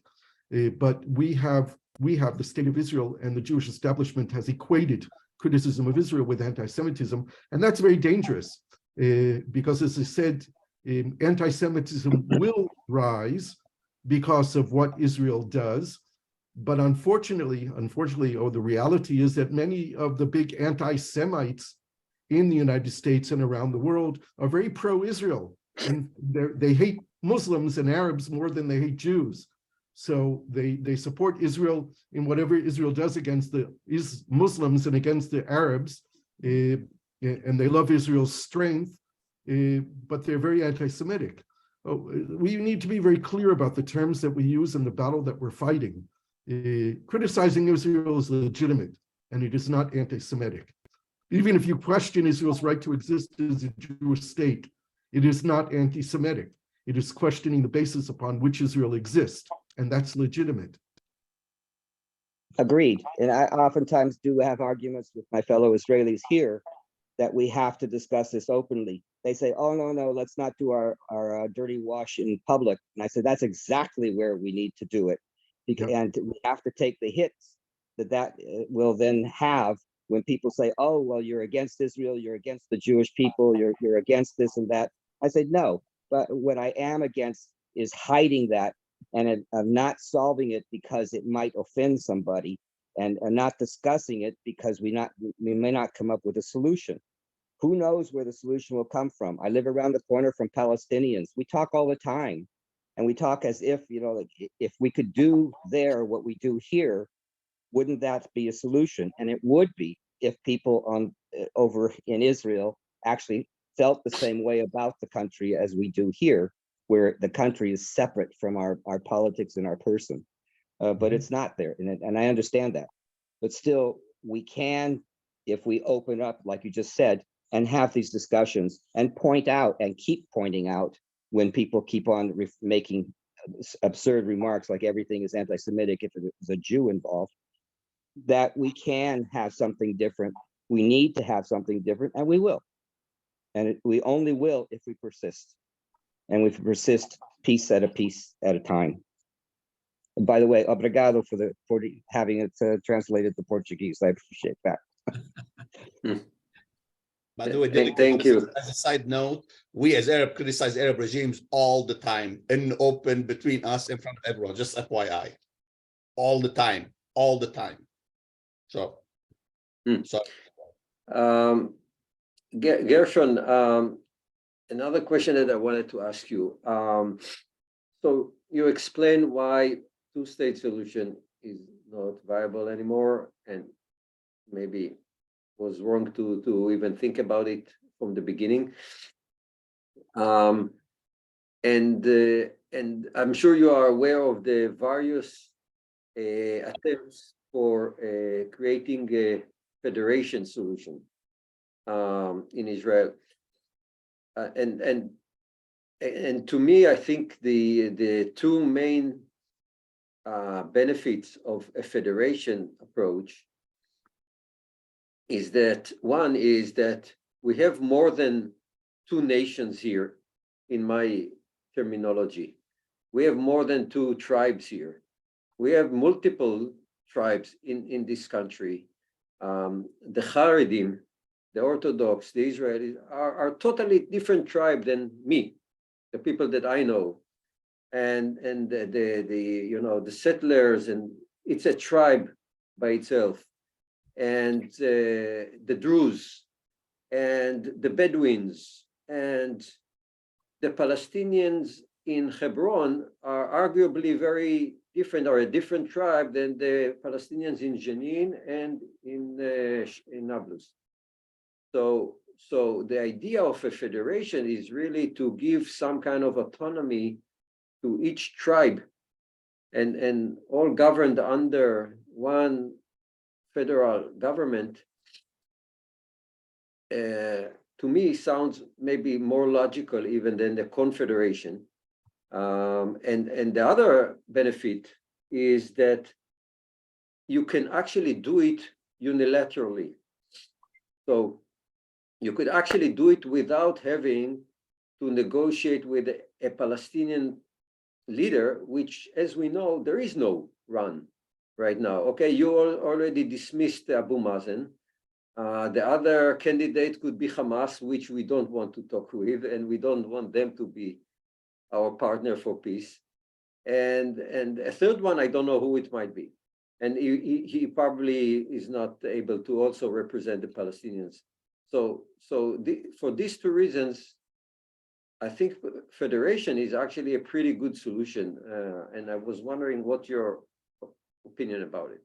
Speaker 2: But we have the state of Israel, and the Jewish establishment has equated criticism of Israel with anti-Semitism, and that's very dangerous because, as I said, anti-Semitism will rise because of what Israel does. But unfortunately, or the reality is that many of the big anti-Semites in the United States and around the world are very pro-Israel, and they hate Muslims and Arabs more than they hate Jews. So they support Israel in whatever Israel does against the Muslims and against the Arabs, and they love Israel's strength, but they're very anti-Semitic. We need to be very clear about the terms that we use in the battle that we're fighting. Criticizing Israel is legitimate, and it is not anti-Semitic. Even if you question Israel's right to exist as a Jewish state, it is not anti-Semitic. It is questioning the basis upon which Israel exists, and that's legitimate.
Speaker 13: Agreed. And I oftentimes do have arguments with my fellow Israelis here that we have to discuss this openly. They say, oh, no, let's not do our dirty wash in public. And I said, that's exactly where we need to do it. Because, and we have to take the hits that will then have when people say, oh, well, you're against Israel, you're against the Jewish people, you're against this and that. I said, no, but what I am against is hiding that and not solving it because it might offend somebody, and not discussing it because we may not come up with a solution. Who knows where the solution will come from? I live around the corner from Palestinians. We talk all the time, and we talk as if, like, if we could do there what we do here, wouldn't that be a solution? And it would be if people over in Israel actually felt the same way about the country as we do here, where the country is separate from our politics and our person. But it's not there, and I understand that. But still, we can, if we open up, like you just said, and have these discussions and point out and keep pointing out when people keep on making absurd remarks like everything is anti-Semitic if there's a Jew involved, that we can have something different. We need to have something different, and we will. And we only will if we persist. And we persist piece at a time. And by the way, obrigado for having it translated to Portuguese. I appreciate that.
Speaker 4: By the way,
Speaker 1: thank you.
Speaker 4: As a side note, we as Arab criticize Arab regimes all the time, in open, between us, in front of everyone, just FYI. All the time. So,
Speaker 1: Gershon, another question that I wanted to ask you. So you explain why two-state solution is not viable anymore, and maybe was wrong to even think about it from the beginning. And I'm sure you are aware of the various attempts for creating a federation solution in Israel. And to me, I think the two main benefits of a federation approach is that one is that we have more than two nations here in my terminology. We have more than two tribes here. We have multiple tribes in this country. The Haredim, the Orthodox, the Israelis are totally different tribe than me, the people that I know, and the settlers, and it's a tribe by itself. And the Druze and the Bedouins and the Palestinians in Hebron are arguably very different, or a different tribe than the Palestinians in Jenin and in Nablus. So the idea of a federation is really to give some kind of autonomy to each tribe, and all governed under one federal government. To me, sounds maybe more logical even than the confederation. And the other benefit is that you can actually do it unilaterally. So you could actually do it without having to negotiate with a Palestinian leader, which, as we know, there is no run right now. Okay, you already dismissed Abu Mazen. The other candidate could be Hamas, which we don't want to talk with, and we don't want them to be our partner for peace. and a third one, I don't know who it might be. And he probably is not able to also represent the Palestinians. So for these two reasons, I think federation is actually a pretty good solution. And I was wondering what your opinion about it.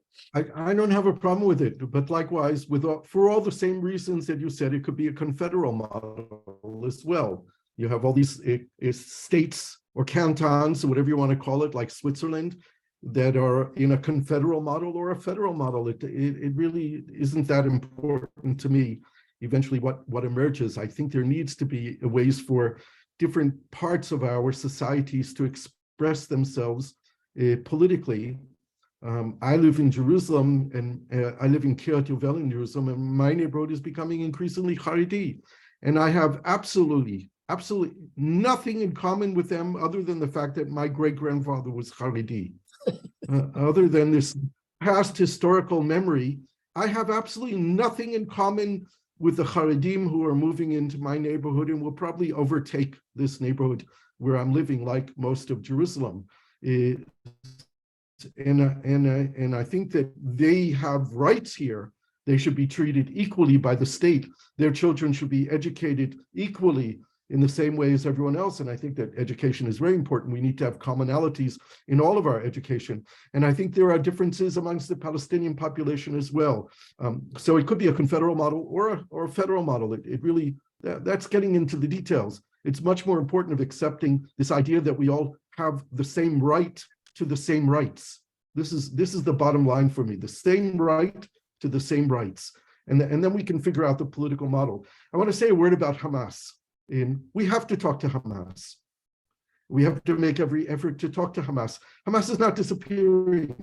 Speaker 2: I don't have a problem with it, but likewise, for all the same reasons that you said, it could be a confederal model as well. You have all these states or cantons, or whatever you want to call it, like Switzerland, that are in a confederal model or a federal model. It really isn't that important to me. Eventually, what emerges, I think there needs to be ways for different parts of our societies to express themselves politically. I live in Jerusalem, and I live in Kiryat Yovel in Jerusalem, and my neighborhood is becoming increasingly Haredi. And I have absolutely nothing in common with them other than the fact that my great-grandfather was Haredi. Other than this past historical memory, I have absolutely nothing in common with the Haredim who are moving into my neighborhood and will probably overtake this neighborhood where I'm living, like most of Jerusalem. And I think that they have rights here. They should be treated equally by the state. Their children should be educated equally in the same way as everyone else. And I think that education is very important. We need to have commonalities in all of our education. And I think there are differences amongst the Palestinian population as well. So it could be a confederal model or a federal model. It really, that's getting into the details. It's much more important of accepting this idea that we all have the same right to the same rights. This is the bottom line for me, the same right to the same rights. And then we can figure out the political model. I want to say a word about Hamas. We have to talk to Hamas. We have to make every effort to talk to Hamas. Hamas is not disappearing.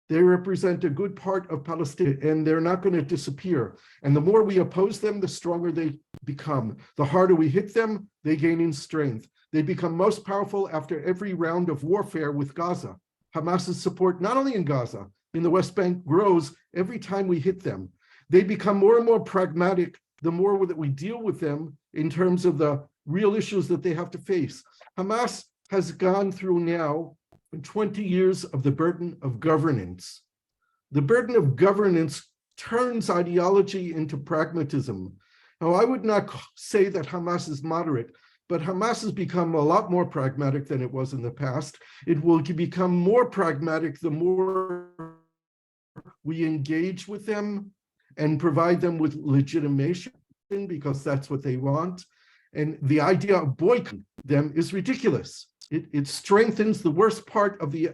Speaker 2: They represent a good part of Palestine, and they're not going to disappear. And the more we oppose them, the stronger they become. The harder we hit them, they gain in strength. They become most powerful after every round of warfare with Gaza. Hamas's support, not only in Gaza, in the West Bank, grows every time we hit them. They become more and more pragmatic the more that we deal with them in terms of the real issues that they have to face. Hamas has gone through now 20 years of the burden of governance. The burden of governance turns ideology into pragmatism. Now, I would not say that Hamas is moderate, but Hamas has become a lot more pragmatic than it was in the past. It will become more pragmatic the more we engage with them and provide them with legitimation, because that's what they want. And the idea of boycotting them is ridiculous. It strengthens the worst part of the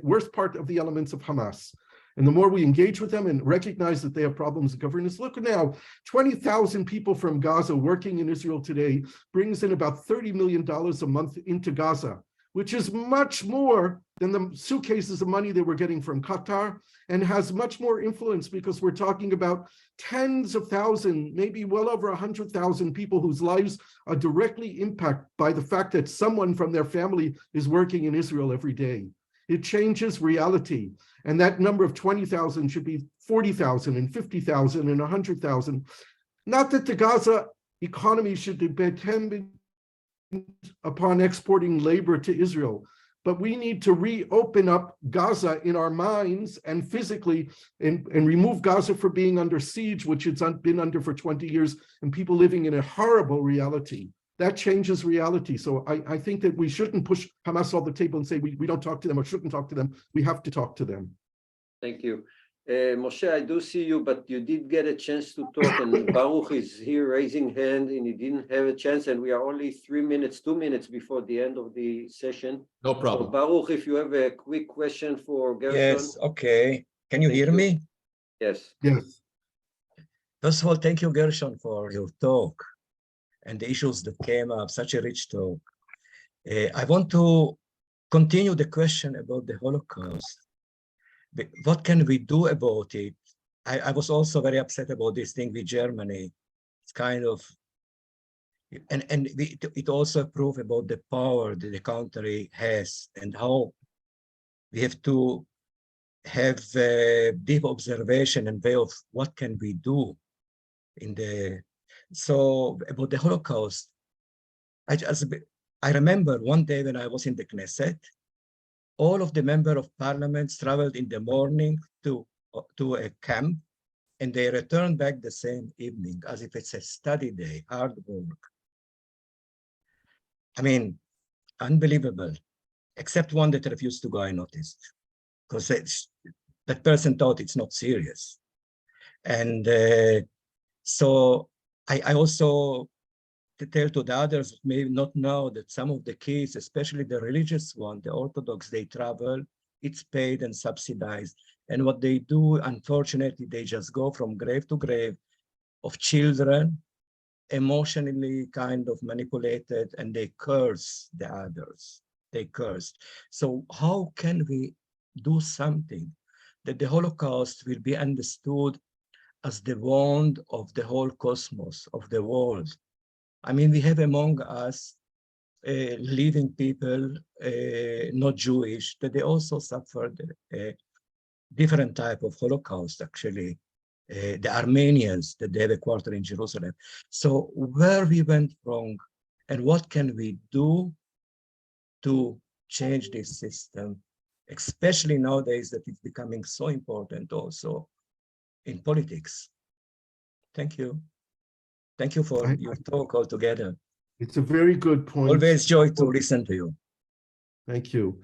Speaker 2: elements of Hamas. And the more we engage with them and recognize that they have problems of governance, look now, 20,000 people from Gaza working in Israel today brings in about $30 million a month into Gaza, which is much more than the suitcases of money they were getting from Qatar, and has much more influence because we're talking about tens of thousands, maybe well over 100,000 people whose lives are directly impacted by the fact that someone from their family is working in Israel every day. It changes reality. And that number of 20,000 should be 40,000 and 50,000 and 100,000. Not that the Gaza economy should depend upon exporting labor to Israel, but we need to reopen up Gaza in our minds and physically, and remove Gaza from being under siege, which it's been under for 20 years, and people living in a horrible reality. That changes reality. So I think that we shouldn't push Hamas off the table and say we don't talk to them or shouldn't talk to them. We have to talk to them.
Speaker 1: Thank you. Moshe, I do see you, but you did get a chance to talk, and Baruch is here raising hand, and he didn't have a chance, and we are only 2 minutes before the end of the session.
Speaker 11: No problem.
Speaker 1: So Baruch, if you have a quick question for Gershon.
Speaker 14: Yes, okay. Can you hear me?
Speaker 1: Yes.
Speaker 2: Yes.
Speaker 14: First of all, thank you, Gershon, for your talk and the issues that came up, such a rich talk. I want to continue the question about the Holocaust. What can we do about it? I was also very upset about this thing with Germany. It's kind of, it also proved about the power that the country has and how we have to have a deep observation and way of what can we do in the, so about the Holocaust, I I remember one day when I was in the Knesset, all of the members of parliaments traveled in the morning to a camp, and they returned back the same evening, as if it's a study day, hard work. I mean, unbelievable, except one that refused to go, I noticed, because that person thought it's not serious. And so I also tell to the others who may not know that some of the kids, especially the religious one, the Orthodox, they travel, it's paid and subsidized. And what they do, unfortunately, they just go from grave to grave of children, emotionally kind of manipulated, and they curse the others. They curse. So how can we do something that the Holocaust will be understood as the wound of the whole cosmos, of the world? I mean, we have among us living people, not Jewish, that they also suffered a different type of Holocaust, actually. The Armenians, that they have a quarter in Jerusalem. So where we went wrong and what can we do to change this system, especially nowadays that it's becoming so important also in politics. Thank you. Thank you for your talk altogether.
Speaker 2: It's a very good point.
Speaker 14: Always joy to listen to you.
Speaker 2: Thank you.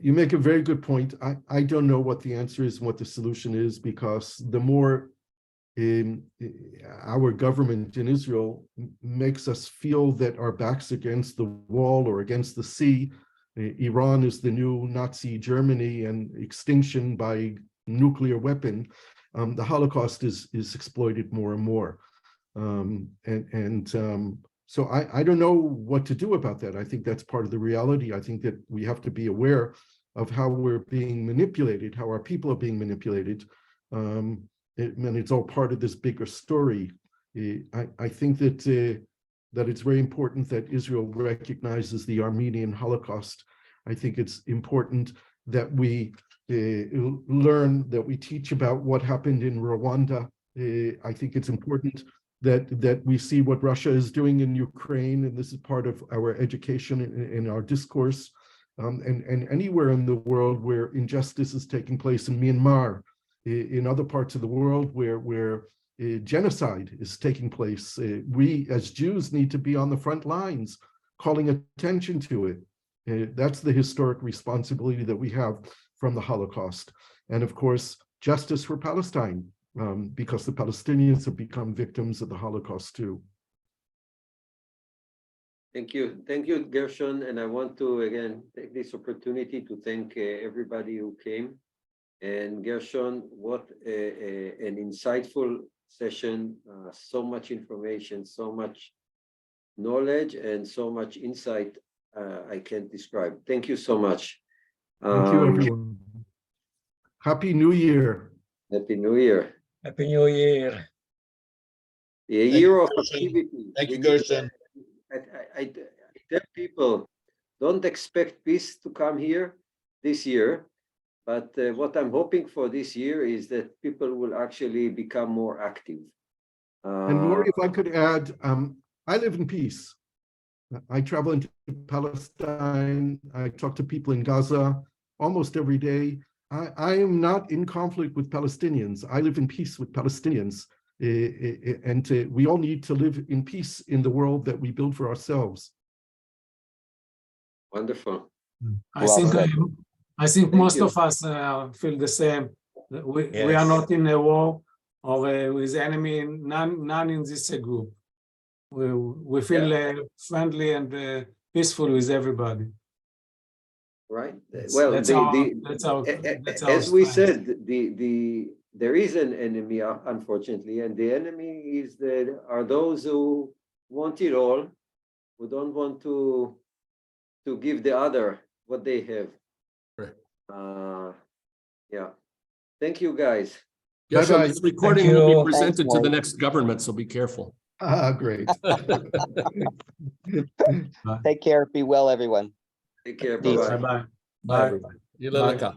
Speaker 2: You make a very good point. I don't know what the answer is and what the solution is, because the more our government in Israel makes us feel that our back's against the wall or against the sea. Iran is the new Nazi Germany and extinction by nuclear weapon. The Holocaust is exploited more and more. So I don't know what to do about that. I think that's part of the reality. I think that we have to be aware of how we're being manipulated, how our people are being manipulated. And it's all part of this bigger story. I think that it's very important that Israel recognizes the Armenian Holocaust. I think it's important that we learn, that we teach about what happened in Rwanda. I think it's important that we see what Russia is doing in Ukraine, and this is part of our education in our discourse, and anywhere in the world where injustice is taking place, in Myanmar, in other parts of the world where genocide is taking place. We as Jews need to be on the front lines, calling attention to it. That's the historic responsibility that we have from the Holocaust. And of course, justice for Palestine. Because the Palestinians have become victims of the Holocaust too.
Speaker 1: Thank you, Gershon. And I want to again take this opportunity to thank everybody who came. And Gershon, what an insightful session, so much information, so much knowledge, and so much insight I can't describe. Thank you so much.
Speaker 2: Thank you, everyone. Happy New Year.
Speaker 1: Happy New Year.
Speaker 14: Happy New Year.
Speaker 1: A year of activity.
Speaker 9: Thank you, Gershon.
Speaker 1: I tell people, don't expect peace to come here this year, but what I'm hoping for this year is that people will actually become more active.
Speaker 2: And Maury, if I could add, I live in peace. I travel into Palestine. I talk to people in Gaza almost every day. I am not in conflict with Palestinians. I live in peace with Palestinians. And we all need to live in peace in the world that we build for ourselves.
Speaker 1: Wonderful.
Speaker 6: I think most of us feel the same. We are not in a war or with enemy, none in this group. We feel friendly and peaceful with everybody.
Speaker 1: Right. Well, as we said, there is an enemy, unfortunately, and the enemy are those who want it all, who don't want to give the other what they have. Right. Yeah. Thank you, guys.
Speaker 11: Gershon, this recording will be presented to the next government, so be careful.
Speaker 2: Great.
Speaker 13: Take care. Be well, everyone.
Speaker 1: Take care. Bye-bye.
Speaker 6: Bye-bye.
Speaker 11: Bye, everybody.